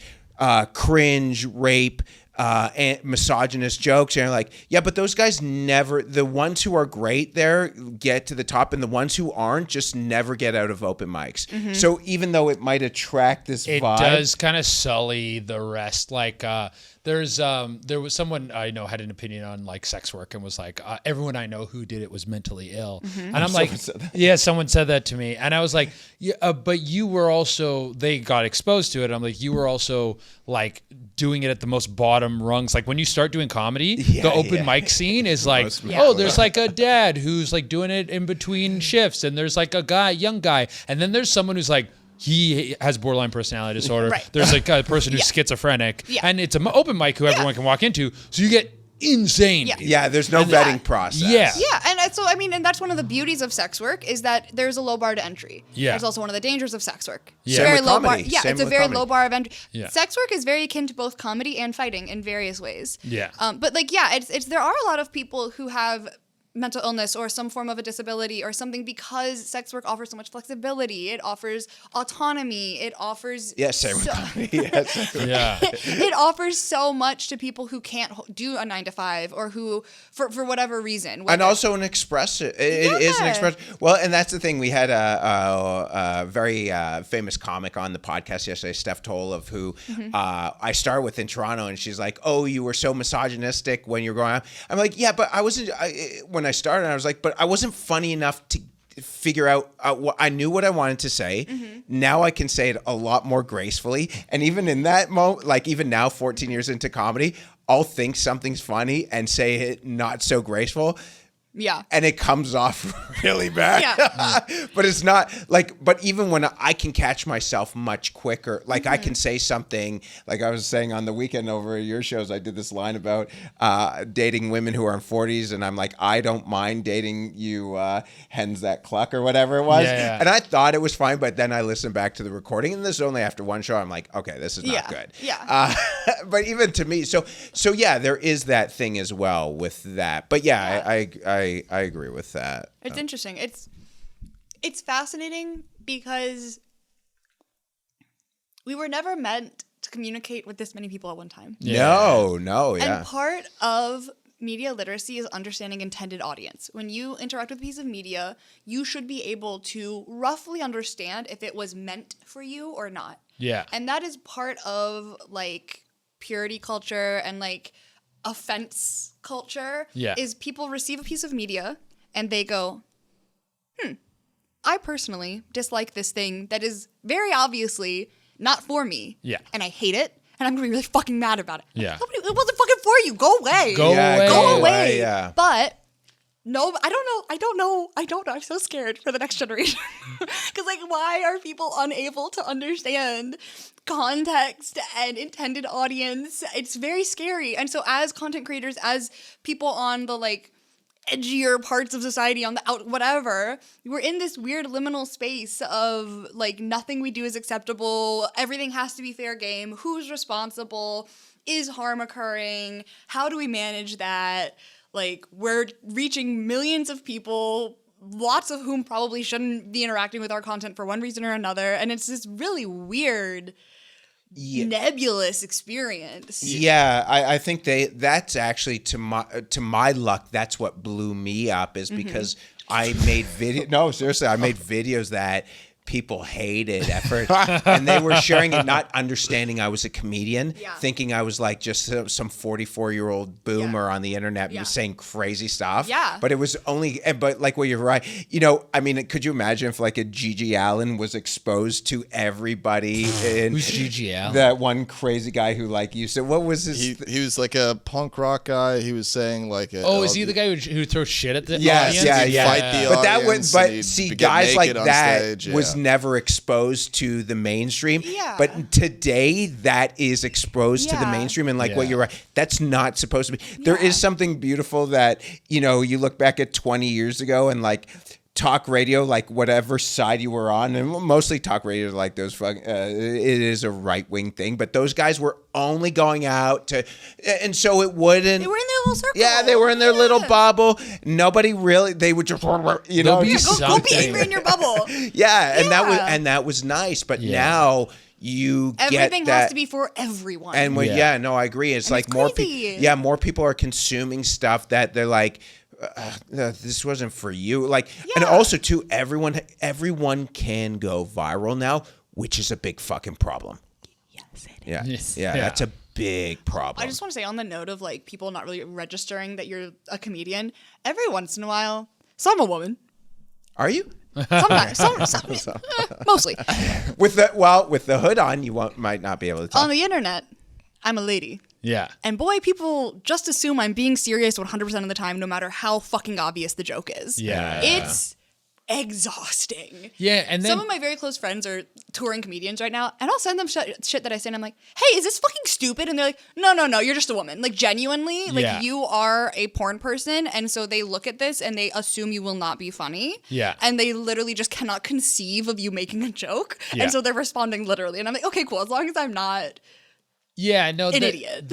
cringe rape and misogynist jokes, and you're yeah, but those guys never, the ones who are great there get to the top, and the ones who aren't just never get out of open mics. Mm-hmm. So even though it might attract this it vibe, does kind of sully the rest. There was someone I know had an opinion on sex work and was everyone I know who did it was mentally ill. Mm-hmm. And I'm yeah, someone said that to me, and I was yeah, but you were also, they got exposed to it. I'm you were also doing it at the most bottom rungs. When you start doing comedy, the open mic scene is there's a dad who's doing it in between shifts, and there's a young guy, and then there's someone who's he has borderline personality disorder. Right. There's a person who's schizophrenic, and it's an open mic who everyone can walk into. So you get insane. Yeah. people. yeah, there's no vetting process. Yeah. Yeah, and so and that's one of the beauties of sex work is that there's a low bar to entry. Yeah. It's also one of the dangers of sex work. Yeah. It's a Same very with low bar. comedy. Yeah, Same it's a with very comedy. low bar of entry. Yeah. Sex work is very akin to both comedy and fighting in various ways. Yeah. But it's there are a lot of people who have mental illness or some form of a disability or something because sex work offers so much flexibility. It offers autonomy. It offers Same with so- comedy. Yes. Yeah. it offers so much to people who can't do a 9 to 5 or who for whatever reason. And whether- also an express. It is an Yeah. express. Well, and that's the thing. We had a very famous comic on the podcast yesterday, Steph Toll, of who I started with in Toronto, and she's like, "Oh, you were so misogynistic when you were growing up." I'm like, "Yeah, but I wasn't." When I started, I was but I wasn't funny enough to figure out what I knew what I wanted to say. Now I can say it a lot more gracefully, and even in that moment, even now, 14 years into comedy, I'll think something's funny and say it not so graceful. Yeah. And it comes off really bad. Yeah. But it's not but even when I can catch myself much quicker, I can say something, I was saying on the weekend over at your shows, I did this line about dating women who are in 40s. And I'm I don't mind dating you hens that cluck or whatever it was. Yeah. And I thought it was fine. But then I listened back to the recording, and this is only after one show. I'm okay, this is not good. Yeah. But even to me, so yeah, there is that thing as well with that. But I agree with that. It's interesting. It's fascinating because we were never meant to communicate with this many people at one time. No, yeah. And part of media literacy is understanding intended audience. When you interact with a piece of media, you should be able to roughly understand if it was meant for you or not. Yeah. And that is part of like purity culture and like offense culture. Yeah. Is people receive a piece of media and they go, I personally dislike this thing that is very obviously not for me. Yeah. And I hate it. And I'm gonna be really fucking mad about it. Yeah. It wasn't fucking for you. Go away. Go away. Go away. Yeah. But no, I don't know. I'm so scared for the next generation. Because like, why are people unable to understand context and intended audience? It's very scary. And so as content creators, as people on the like edgier parts of society, on the out whatever, we're in this weird liminal space of like nothing we do is acceptable, everything has to be fair game, who's responsible, is harm occurring, how do we manage that? Like, we're reaching millions of people, lots of whom probably shouldn't be interacting with our content for one reason or another, and it's this really weird nebulous experience. Yeah, I think that's actually to my luck, that's what blew me up, is because I made no, seriously, I made videos that people hated at first, and they were sharing it not understanding I was a comedian, thinking I was like just some 44-year-old boomer on the internet and was saying crazy stuff. Yeah. But it was only, but like, well, you're right. You know, I mean, could you imagine if like a Gigi Allen was exposed to everybody? Who's Gigi Allen? That one crazy guy who like used to, what was his? He was like a punk rock guy. He was saying like, is he the guy who throws shit at the Yes, audience? yeah. Fight the But that was, audience, but and he'd see, get guys like naked on that stage, was never exposed to the mainstream. Yeah. But today, that is exposed to the mainstream, and like what you're right, that's not supposed to be. There is something beautiful that, you know, you look back at 20 years ago and like talk radio, like whatever side you were on, and mostly talk radio, like those it is a right wing thing, but those guys were only going out to, and so it wouldn't. They were in their little circle. Yeah, they were in their little bubble. Nobody really. They would just, you know, Go be Go be angry in your bubble. yeah, and that was nice. But now you Everything get that, has to be for everyone. and when, no, I agree. It's And like it's more crazy. people. Yeah, more people are consuming stuff that they're like, this wasn't for you. Like, and also too, everyone can go viral now, which is a big fucking problem. yes, it Yeah, is. yeah, that's a big problem. I just want to say on the note of like people not really registering that you're a comedian, every once in a while, so I'm a woman. Are you? Sometimes, mostly. With the hood on, you might not be able to talk. On the internet, I'm a lady. Yeah. And boy, people just assume I'm being serious 100% of the time, no matter how fucking obvious the joke is. Yeah. It's exhausting. Yeah, and then Some of my very close friends are touring comedians right now, and I'll send them shit that I say, and I'm like, hey, is this fucking stupid? And they're like, no, you're just a woman. Like, genuinely, like, you are a porn person, and so they look at this, and they assume you will not be funny. Yeah. And they literally just cannot conceive of you making a joke. Yeah. And so they're responding literally. And I'm like, okay, cool, as long as I'm not... Yeah, no, an idiot.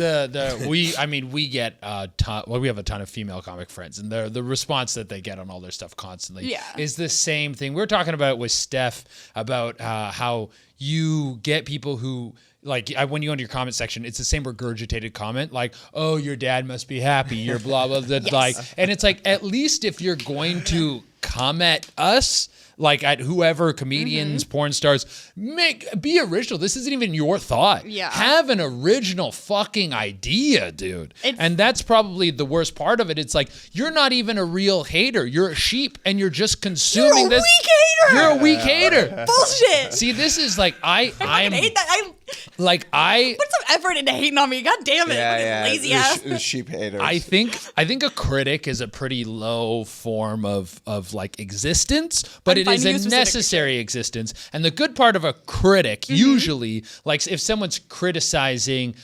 We get a ton. Well, we have a ton of female comic friends, and the response that they get on all their stuff constantly is the same thing. We were talking about with Steph about how you get people who. Like, when you go into your comment section, it's the same regurgitated comment, like, oh, your dad must be happy, you're blah, blah, blah. Like, and it's like, at least if you're going to come at us, like at whoever, comedians, porn stars, be original. This isn't even your thought. Yeah. Have an original fucking idea, dude. And that's probably the worst part of it. It's like, you're not even a real hater. You're a sheep, and you're just consuming this. You're a weak hater. Bullshit. See, this is like, I hate that. put some effort into hating on me. God damn it. Lazy ass. Sheep haters. I think a critic is a pretty low form of like existence, but it is a necessary existence. And the good part of a critic, usually, like if someone's criticizing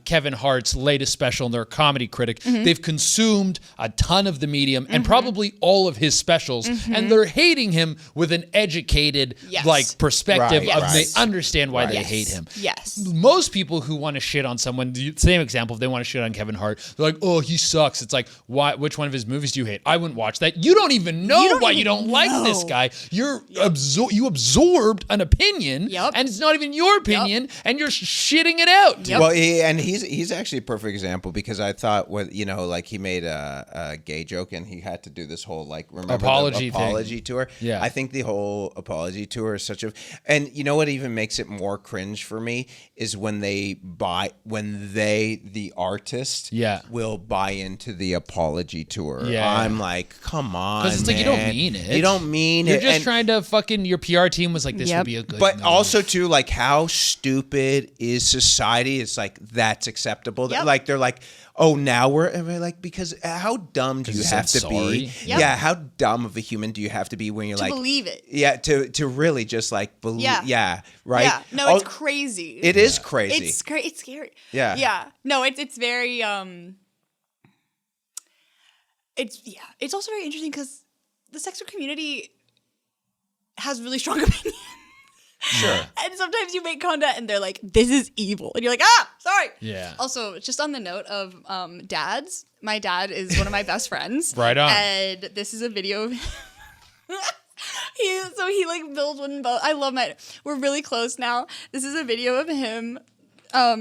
Kevin Hart's latest special and they're a comedy critic, they've consumed a ton of the medium and probably all of his specials, and they're hating him with an educated like perspective of they understand why they hate him. Yes. Most people who want to shit on someone, the same example, if they want to shit on Kevin Hart, they're like, oh, he sucks. It's like, why? Which one of his movies do you hate? I wouldn't watch that. You don't even know why you don't like this guy. You absorbed an opinion, and it's not even your opinion, and you're shitting it out. Well, he's actually a perfect example because I thought like he made a gay joke and he had to do this whole like apology tour. Yeah, I think the whole apology tour is such a, and you know what even makes it more cringe for me is when the artist will buy into the apology tour. I'm like, come on, because it's like you don't mean it. You don't mean You're it. just trying to fucking. Your PR team was like, this would be a good. But move. also too, like how stupid is society? It's like that's acceptable. Like they're like, oh, now we're like, because how dumb do you have to be? Yeah, how dumb of a human do you have to be when you're to like believe it? Yeah, to really just like believe. Yeah, right. Yeah, no, it's crazy. It is crazy. It's scary. Yeah, yeah. No, it's very It's also very interesting because the sex work community has really strong opinions. Sure. And sometimes you make content and they're like, this is evil. And you're like, sorry. Yeah. Also, just on the note of dads, my dad is one of my best friends. Right on. And this is a video of he like builds wooden boat. I love we're really close now. This is a video of him. I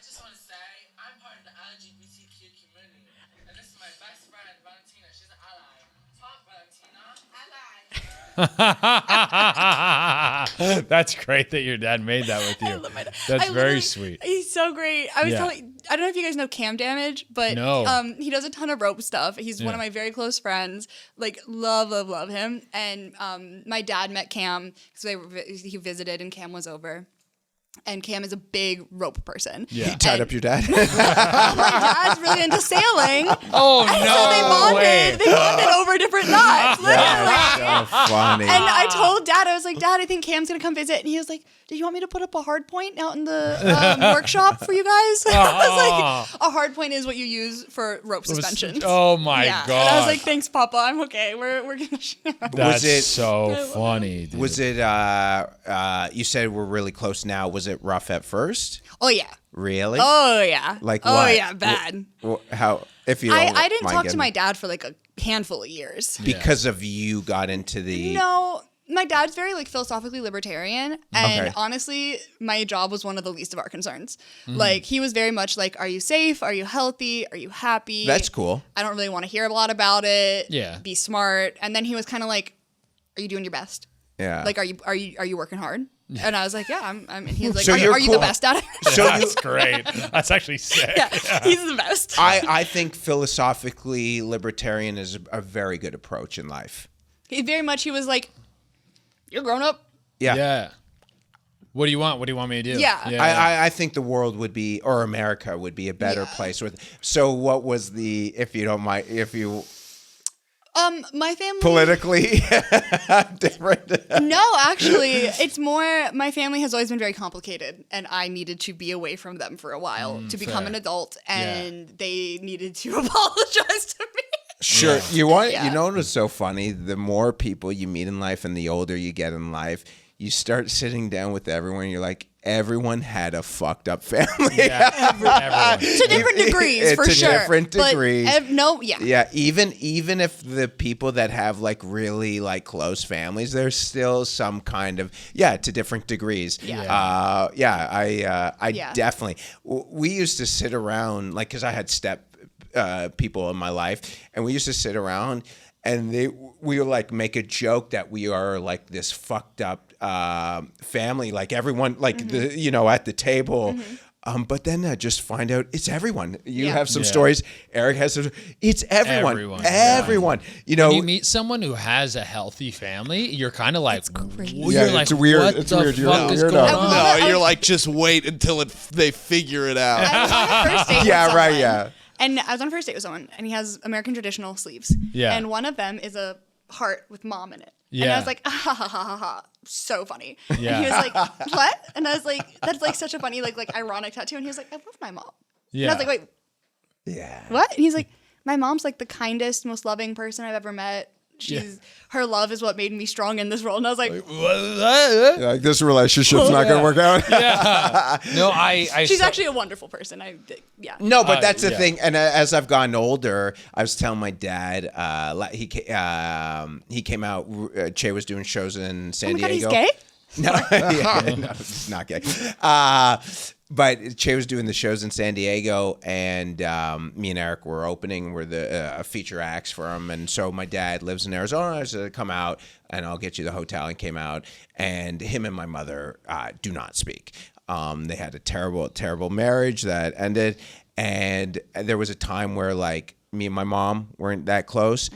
just want to say, I'm part of the LGBTQ community. And this is my best friend, Valentina. She's an ally. Talk, Valentina. Ally. That's great that your dad made that with you. I love my dad. That's very sweet. He's so great. I don't know if you guys know Cam Damage, but he does a ton of rope stuff. He's one of my very close friends. Like love him. And my dad met Cam because he visited and Cam was over. And Cam is a big rope person. Yeah. You tied up your dad? My dad's really into sailing. Oh, and no so they bonded. They bonded over different knots. That's so funny. And I told Dad, I was like, Dad, I think Cam's going to come visit. And he was like, did you want me to put up a hard point out in the workshop for you guys? I was like, a hard point is what you use for rope suspensions. Oh, my God. And I was like, thanks, Papa. I'm okay. We're going to share. That's so funny, dude. Was it, you said we're really close now. Was it rough at first? Oh, yeah. Really? Oh, yeah. Like what? what? Oh, yeah, bad. How, if you I didn't talk to my dad for like a handful of years. Because of you got into the... No, my dad's very like philosophically libertarian, and honestly, my job was one of the least of our concerns. Like he was very much like, "Are you safe? Are you healthy? Are you happy?" That's cool. I don't really want to hear a lot about it. Yeah. Be smart, and then he was kind of like, "Are you doing your best? Yeah. Like, are you working hard?" And I was like, "Yeah, I'm." And he was like, So "Are you cool. the best at it?" So That's great. That's actually sick. Yeah, he's the best. I think philosophically libertarian is a very good approach in life. He was like, "You're grown up." Yeah. What do you want? What do you want me to do? Yeah. I think the world would be, or America would be a better place with. So what was the, if you don't mind, if you... My family politically different. No, actually, it's more my family has always been very complicated, and I needed to be away from them for a while to become an adult, and they needed to apologize to me. Sure. You know what's so funny? The more people you meet in life and the older you get in life, you start sitting down with everyone, you're like, everyone had a fucked up family. Yeah. Everyone. To different degrees, for sure. To different degrees. Yeah, even if the people that have like really like close families, there's still some kind of, to different degrees. I definitely, we used to sit around, like, because I had people in my life, and we used to sit around and we would like make a joke that we are like this fucked up family, like everyone, like at the table. But then I just find out it's everyone. You have some stories. Eric has some. It's everyone. Everyone. You know, when you meet someone who has a healthy family, you're kind of like, it's weird. What it's the weird. fuck is You're going not. on? No, you're like, just wait until they figure it out. I was on a first date with Right. someone, Yeah. And I was on a first date with someone, and he has American traditional sleeves. Yeah. And one of them is a heart with mom in it. And Yeah. I was like, ha ha ha ha ha, so funny. Yeah. And he was like, what? And I was like, that's like such a funny, like ironic tattoo. And he was like, I love my mom. Yeah. And I was like, wait, Yeah. what? And he's like, my mom's like the kindest, most loving person I've ever met. her love is what made me strong in this role. And I was like, Like this relationship's not going to work out. No, she's actually a wonderful person. No, but that's the yeah. thing. And as I've gotten older, I was telling my dad, he came out. Che was doing shows in San oh my God, Diego. he's gay? No, no, he's not gay. But Che was doing the shows in San Diego, and me and Eric were opening. We're the feature acts for him, and so my dad lives in Arizona. I said, "Come out, and I'll get you the hotel." And came out, and him and my mother do not speak. They had a terrible, terrible marriage that ended, and there was a time where like me and my mom weren't that close.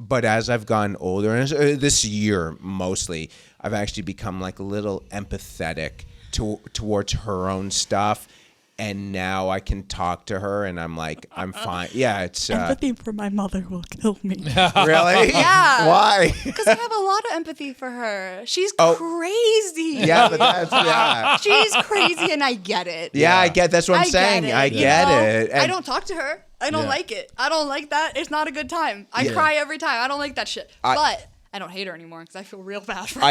But as I've gotten older, and this year mostly, I've actually become like a little empathetic towards her own stuff. And now I can talk to her, and I'm like, I'm fine. Yeah, it's Empathy for my mother will kill me. really. Yeah. Why? Because I have a lot of empathy for her. She's Oh. crazy. Yeah, but that's She's crazy, and I get it. Yeah, I get. That's what I'm saying. I get it. I And- don't talk to her. I don't Yeah. like it. I don't like that. It's not a good time. I cry every time. I don't like that shit. But I don't hate her anymore because I feel real bad for her.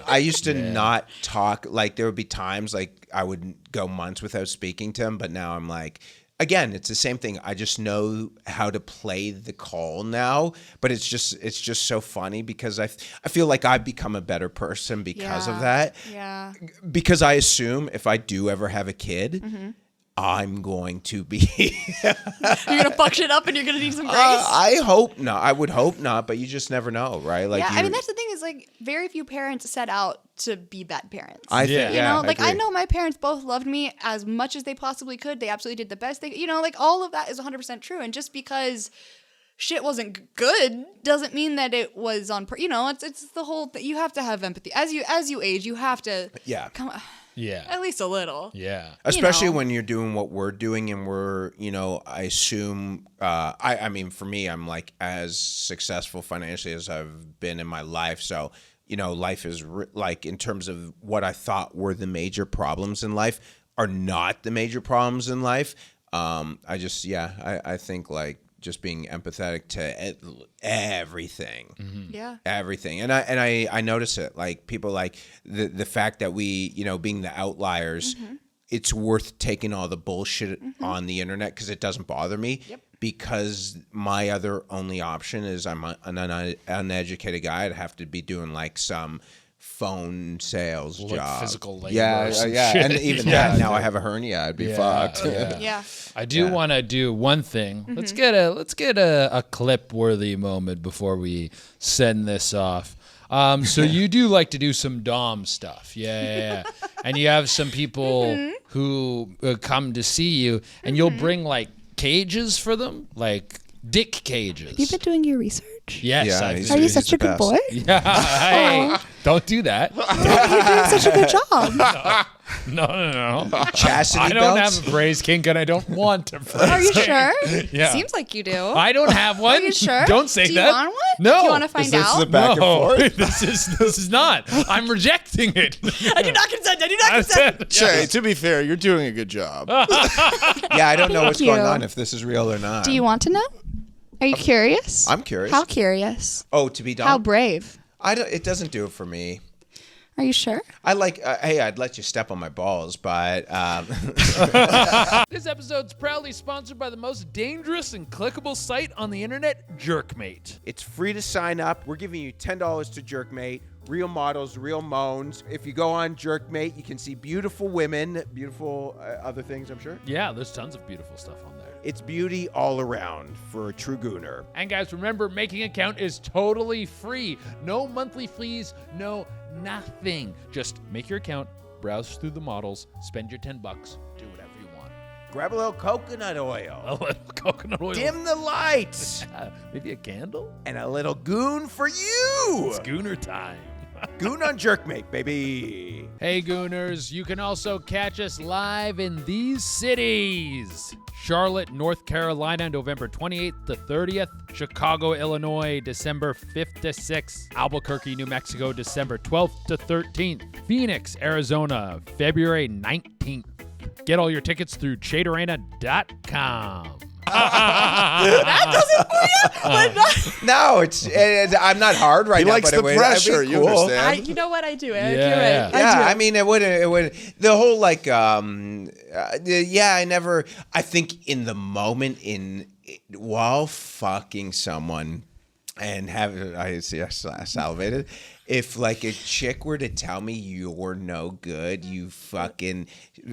I used to not talk. Like there would be times like I would go months without speaking to him, but now I'm like, again, it's the same thing. I just know how to play the call now, but it's just so funny because I feel like I've become a better person because of that. Yeah. Because I assume if I do ever have a kid, I'm going to be. You're going to fuck shit up and you're going to need some grace. I hope not. I would hope not, but you just never know, right? Like, yeah, I mean, that's the thing is like very few parents set out to be bad parents. I think, Yeah. You yeah, know, like I agree. know my parents both loved me as much as they possibly could. They absolutely did the best they, like all of that is 100% true. And just because shit wasn't good doesn't mean that it was on, it's the whole thing. You have to have empathy as you age. You have to, come on, Yeah. at least a little. Yeah. Especially when you're doing what we're doing, and we're, I assume, I mean, for me, I'm like as successful financially as I've been in my life. So, life is like in terms of what I thought were the major problems in life are not the major problems in life. I think like just being empathetic to everything. Yeah. Everything. And I notice it, like people like the fact that we, being the outliers, it's worth taking all the bullshit on the internet because it doesn't bother me. Because my other only option is I'm an uneducated guy. I'd have to be doing like some phone sales Like job. physical labor Yeah, or some yeah. shit. And even Yeah, that, now I have a hernia, I'd be fucked. Yeah. I do want to do one thing. Let's get a clip worthy moment before we send this off. So you do like to do some dom stuff, yeah. And you have some people who come to see you, and you'll bring like cages for them, like dick cages. You've been doing your research. Yes, Yeah, I've he's- Are you he's such the a good best. boy? Yeah, hey, don't do that. You're doing such a good job. No. Chastity I don't belts? have a phrase kink, and I don't want to phrase Are you kink. sure? Yeah. Seems like you do. I don't have one. Are you sure? Don't say do that. Do you want one? No. Do you want to find Is this out? the back and No, forth? this is not. I'm rejecting it. I do not consent. I do not That's consent. it. Che, to be fair, you're doing a good job. Yeah, I don't know what's Thank going you. on, if this is real or not. Do you want to know? Are you curious? I'm curious. How curious? Oh, to be done? How brave? It doesn't do it for me. Are you sure? I like, hey, I'd let you step on my balls, but This episode's proudly sponsored by the most dangerous and clickable site on the internet, Jerkmate. it's free to sign up. We're giving you $10 to Jerkmate. Real models, real moans. If you go on Jerkmate, you can see beautiful women, beautiful other things, I'm sure. Yeah, there's tons of beautiful stuff on there. It's beauty all around for a true gooner. And guys, remember, making an account is totally free. No monthly fees, no nothing. Just make your account, browse through the models, spend your $10, do whatever you want. Grab a little coconut oil. A little coconut oil. Dim the lights. Maybe a candle? And a little goon for you. It's Gooner time. Goon on Jerkmate, baby. Hey Gooners, you can also catch us live in these cities. Charlotte, North Carolina, November 28th to 30th. Chicago, Illinois, December 5th to 6th. Albuquerque, New Mexico, December 12th to 13th. Phoenix, Arizona, February 19th. Get all your tickets through Durena.com. That does it for you? But not- No, I'm not hard right He now. likes but the it would, pressure. that'd be You cool. understand? you know what? I do, Eric. Yeah, You're right. yeah. Yeah, I I do. mean, it would. The whole like, I think in the moment, while fucking someone, and I salivated. If like a chick were to tell me you're no good, you fucking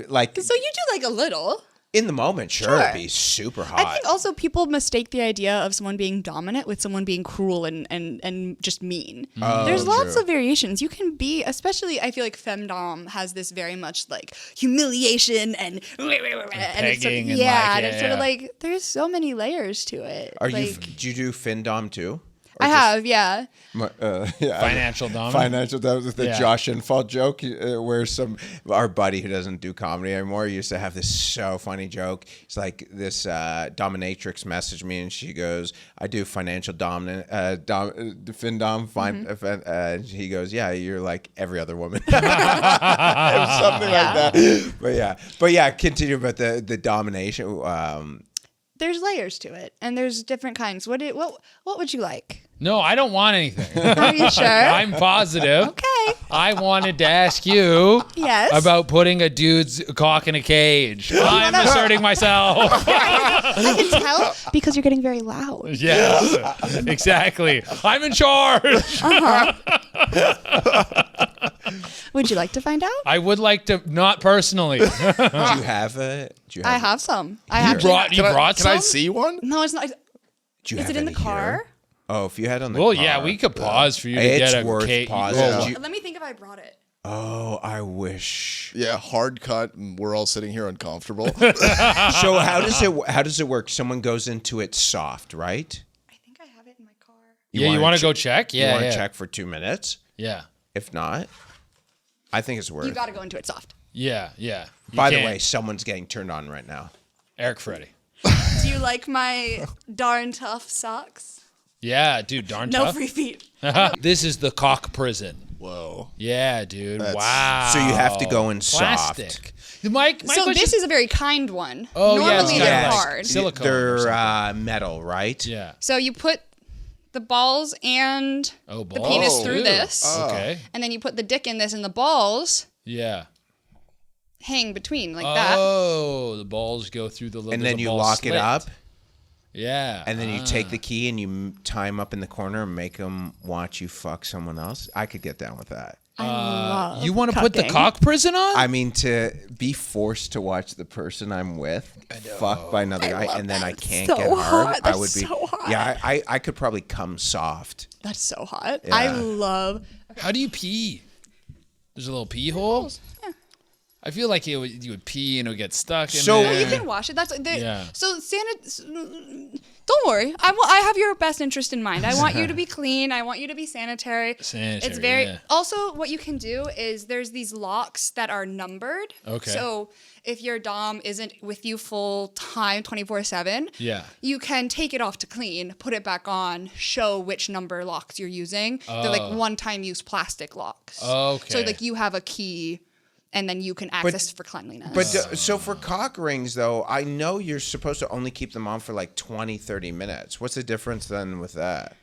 like. So you do like a little. In the moment, sure, it'd be super hot. I think also people mistake the idea of someone being dominant with someone being cruel and just mean. There's lots of variations. You can be, especially I feel like femdom has this very much like humiliation and it's sort of, pegging and and it's sort of like there's so many layers to it. Are like, do you do findom too? I have, yeah. Financial dominance. Financial dominance. The Yeah. Josh Infalt joke, where our buddy who doesn't do comedy anymore used to have this so funny joke. It's like this dominatrix messaged me and she goes, "I do financial findom." And he goes, "Yeah, you're like every other woman." Something like that. But yeah, continue about the domination. There's layers to it, and there's different kinds. What would you like? No, I don't want anything. Are you sure? I'm positive. Okay. I wanted to ask you Yes. about putting a dude's cock in a cage. I'm asserting myself. I can tell because you're getting very loud. Yes, exactly. I'm in charge. Would you like to find out? I would like to, not personally. Do you have a? I have some. I You actually brought Can some? I see one? No, it's not. Do you Is have it in the any here? car? Oh, if you had on the Well, car. yeah, we could pause for you to It's get a worth cake. pausing. Well, Yeah. Do you- Let me think if I brought it. Oh, I wish. Yeah, hard cut, and we're all sitting here uncomfortable. So how does it work? Someone goes into it soft, right? I think I have it in my car. Yeah, you want to go check? You Yeah, want to yeah. check for 2 minutes? Yeah, If not, I think it's worth. You got to go into it soft. yeah, yeah. You By the can't- way, someo's getting turned on right now. Eric Freddy. Do you like my darn tough socks? Yeah, dude, darn No tough. free feet. This is the cock prison. Whoa. Yeah, dude. That's- Wow. So you have to go in soft. Plastic. My So question- this is a very kind one. Oh, yeah, Normally it's they're got, like, hard. silicone or They're metal, right? Yeah. So you put the balls and Oh, the balls. penis through Ew. this, Okay. and then you put the dick in this, and the balls Yeah. hang between like that. Oh, the balls go through the little. And there's then a you ball lock slit. it up, Yeah. and then you take the key and you tie them up in the corner and make them watch you fuck someone else. I could get down with that. I love You want to put the cucking. cock prison on? I mean, to be forced to watch the person I'm with fucked by another guy, love and then I that. can't So get hard. hot. I That's would be. so hot. Yeah, I could probably come soft. That's so hot. I love. How do you pee? There's a little pee hole. Yeah. I feel like you would pee and it would get stuck in So- there. Well, you can wash it. That's Yeah. So don't worry. I have your best interest in mind. I want you to be clean. I want you to be sanitary. Sanitary, It's very. yeah. Also, what you can do is there's these locks that are numbered. Okay. So if your dom isn't with you full time, 24/7. Yeah. You can take it off to clean, put it back on, show which number locks you're using. They're like one-time use plastic locks. Okay. So like you have a key. And then you can access for cleanliness. But so for cock rings, though, I know you're supposed to only keep them on for like 20, 30 minutes. What's the difference then with that?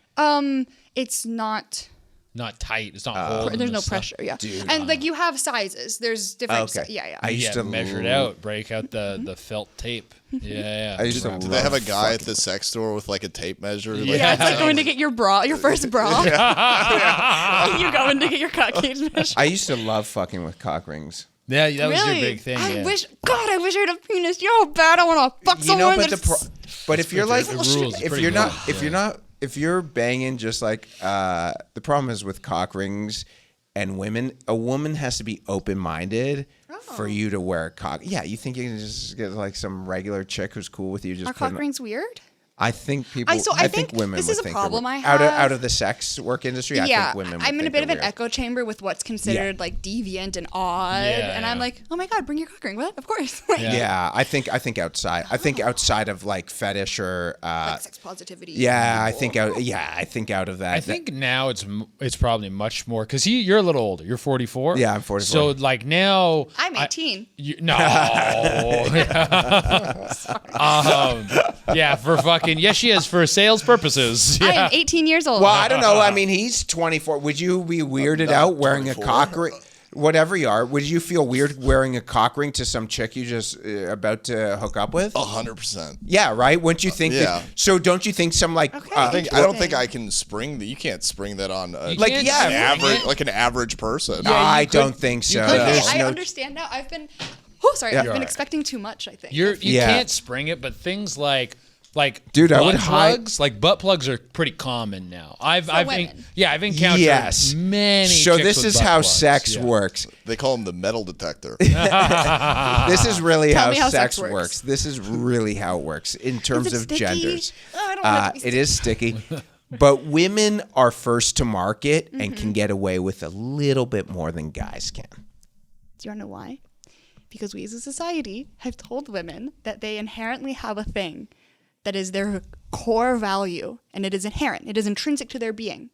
It's not. Not tight. It's not holding. There's the no stuff. pressure. Yeah. And like you have sizes. There's different. Okay. Yeah. I used Yeah, to measure it out. Break out the felt tape. Yeah, I used to Do they have a guy at the sex store with like a tape measure? Like, Yeah, it's like going to get your bra, your first bra. You go in to get your cock cage measured. I used to love fucking with cock rings. Yeah, that was Really? your big thing. I yeah. wish, God, I wish I had a penis. You know how bad I want to fuck You someone. know, that's- but if you're like, The rules are if pretty you're not, good. if you're banging just like, the problem is with cock rings and women, a woman has to be open-minded for you to wear a cock. Yeah, you think you can just get like some regular chick who's cool with you? Just Are cock rings weird? I think people. I think think women. this would is a think problem they're- I have. out of the sex work industry. I think women. Would I'm in a think bit of they're an weird. echo chamber with what's considered like deviant and odd, Yeah, and I'm yeah. like, oh my god, bring your cock ring. What? Of course. Yeah, I think outside. I think outside of like fetish or. Like sex positivity. Yeah, I think out. Yeah, I think out of that. I think now it's probably much more because you're a little older. You're 44. Yeah, I'm 44. So like now I'm 18. no. Yeah, for fucking yes, she is for sales purposes. I Yeah. am 18 years old. Well, I don't know. I mean, he's 24. Would you be weirded out wearing 24. a cock ring? Whatever you are, would you feel weird wearing a cock ring to some chick you just about to hook up with? 100%. Yeah, right. Wouldn't you think? Yeah. That, so don't you think some like Okay. I don't think I can spring that. You can't spring that on Like, can't yeah, spring average it. like an average person. I could- don't think so. could- There's I no. understand now. I've been I've You're been right. expecting too much, I think. You Yeah. can't spring it, but things like Dude, I butt would hide- plugs, like butt plugs are pretty common now. I've women. I've encountered Yes. many. So chicks this with is butt how plugs. sex Yeah. works. They call them the metal detector. This is really Tell how me how sex sex works. works. This is really how it works in terms it of sticky? genders. Oh, I don't want it to be It is sticky. But women are first to market and Mm-hmm. can get away with a little bit more than guys can. Do you want to know why? Because we as a society have told women that they inherently have a thing that is their core value, and it is inherent. It is intrinsic to their being,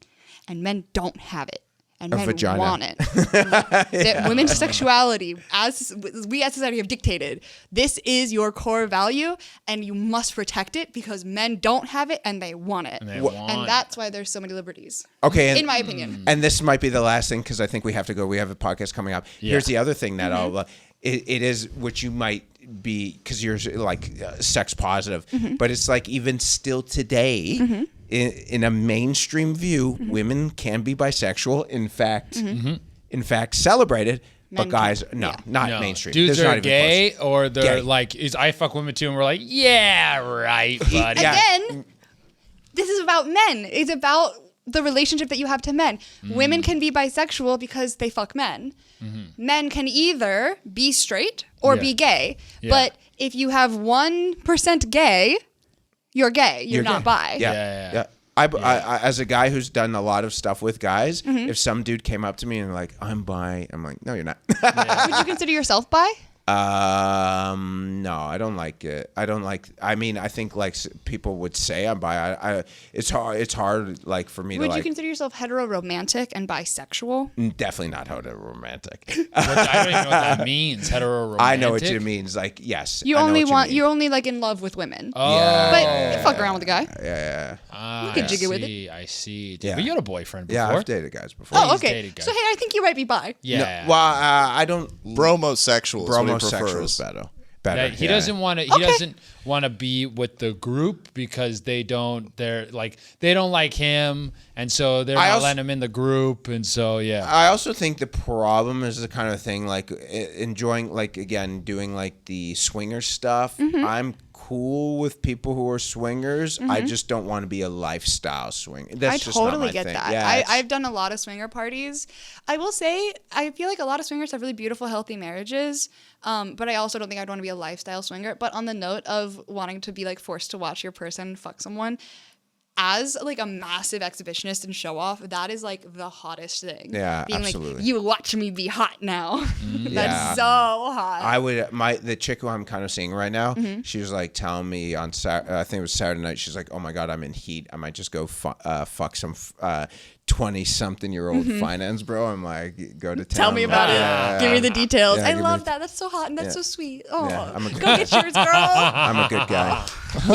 and men don't have it, and men vagina. want it. That women's sexuality, as we as society have dictated, this is your core value, and you must protect it because men don't have it and they want it, And they want it. and that's why there's so many liberties. Okay, and, in my opinion. and this might be the last thing because I think we have to go. We have a podcast coming up. Here's the other thing that Mm-hmm. it is, which you might be because you're like sex positive, Mm-hmm. but it's like even still today. In a mainstream view, Mm-hmm. women can be bisexual. In fact, celebrated. Men But guys, can't. no, Yeah. not No. mainstream. Dudes There's not are even gay, close. or they're Gay. like, I fuck women too, and we're like, yeah, right, buddy. Yeah. Again, this is about men. It's about the relationship that you have to men. Women can be bisexual because they fuck men. Men can either be straight or Yeah. be gay. Yeah. But if you have 1% gay, you're gay. You're not gay. bi. Yeah. I, as a guy who's done a lot of stuff with guys, Mm-hmm. if some dude came up to me and like, I'm bi, I'm like, no, you're not. Would you consider yourself bi? No, I don't like it. I don't like. I mean, I think like people would say I'm bi. It's hard. It's hard. Like for me Would to you like. consider yourself hetero-romantic and bisexual? Definitely not romantic. I don't even know what that means. Hetero romantic. I know what it means. Like yes. You I know only what want. mean. You're only like in love with women. Oh, Yeah. But you fuck around with a guy. Yeah. You could jig it with it. I see. Yeah. But you had a boyfriend before. Yeah, I've dated guys before. Oh, He's okay. dated guys. So hey, I think you might be bi. Yeah. Well, I don't. Bromosexual is what he Bromosexual prefers. is better. Yeah, he doesn't want to. He doesn't want to be with the group because they don't. They don't like him, and so they're not letting him in the group, and so yeah. I also think the problem is the kind of thing like enjoying, like again, doing like the swinger stuff. Mm-hmm. I'm cool with people who are swingers. I just don't want to be a lifestyle swinger. That's I just not totally my get thing. that. Yeah, I've done a lot of swinger parties. I will say, I feel like a lot of swingers have really beautiful, healthy marriages. But I also don't think I'd want to be a lifestyle swinger. But on the note of wanting to be like forced to watch your person fuck someone, as like a massive exhibitionist and show off, that is like the hottest thing. Yeah, Being absolutely. like, you watch me be hot now. Yeah. That's so hot. I would the chick who I'm kind of seeing right now. Mm-hmm. She was like telling me on I think it was Saturday night. She's like, "Oh my god, I'm in heat. I might just go fuck some 20-something-year-old finance bro." I'm like, "Go to town." Tell me about it. Give me the details. Yeah, I give me love the- that. That's so hot and that's so sweet. Oh, Yeah, I'm a good go get yours, girl. I'm a good guy.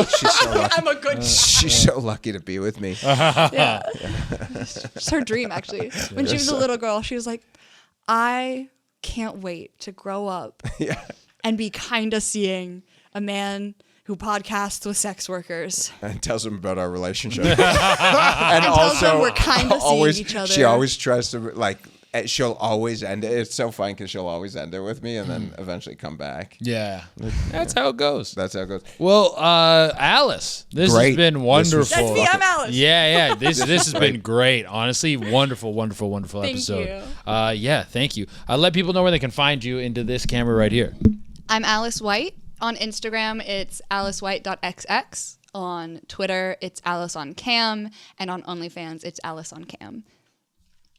She's so lucky. I'm a good. She's so lucky to be with me. Yeah. It's her dream, actually. When she was a little girl, she was like, I can't wait to grow up and be kind of seeing a man who podcasts with sex workers. And tells him about our relationship. and tells them we're kinda seeing always, each other. She always tries to like. She'll always end it. It's so fun because she'll always end it with me and then eventually come back. Yeah. That's how it goes. That's how it goes. Well, Alice, this has Great. been This wonderful. was That's me, I'm Alice. Yeah. This has been great. Honestly, wonderful Thank episode. you. Yeah, thank you. Let people know where they can find you into this camera right here. I'm Alice White. On Instagram, it's alicewhite.xx. On Twitter, it's Alice on Cam, and on OnlyFans, it's Alice on Cam.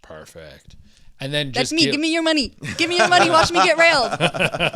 Perfect. And then That's just me. Give me your money. Give me your money. Watch me get railed.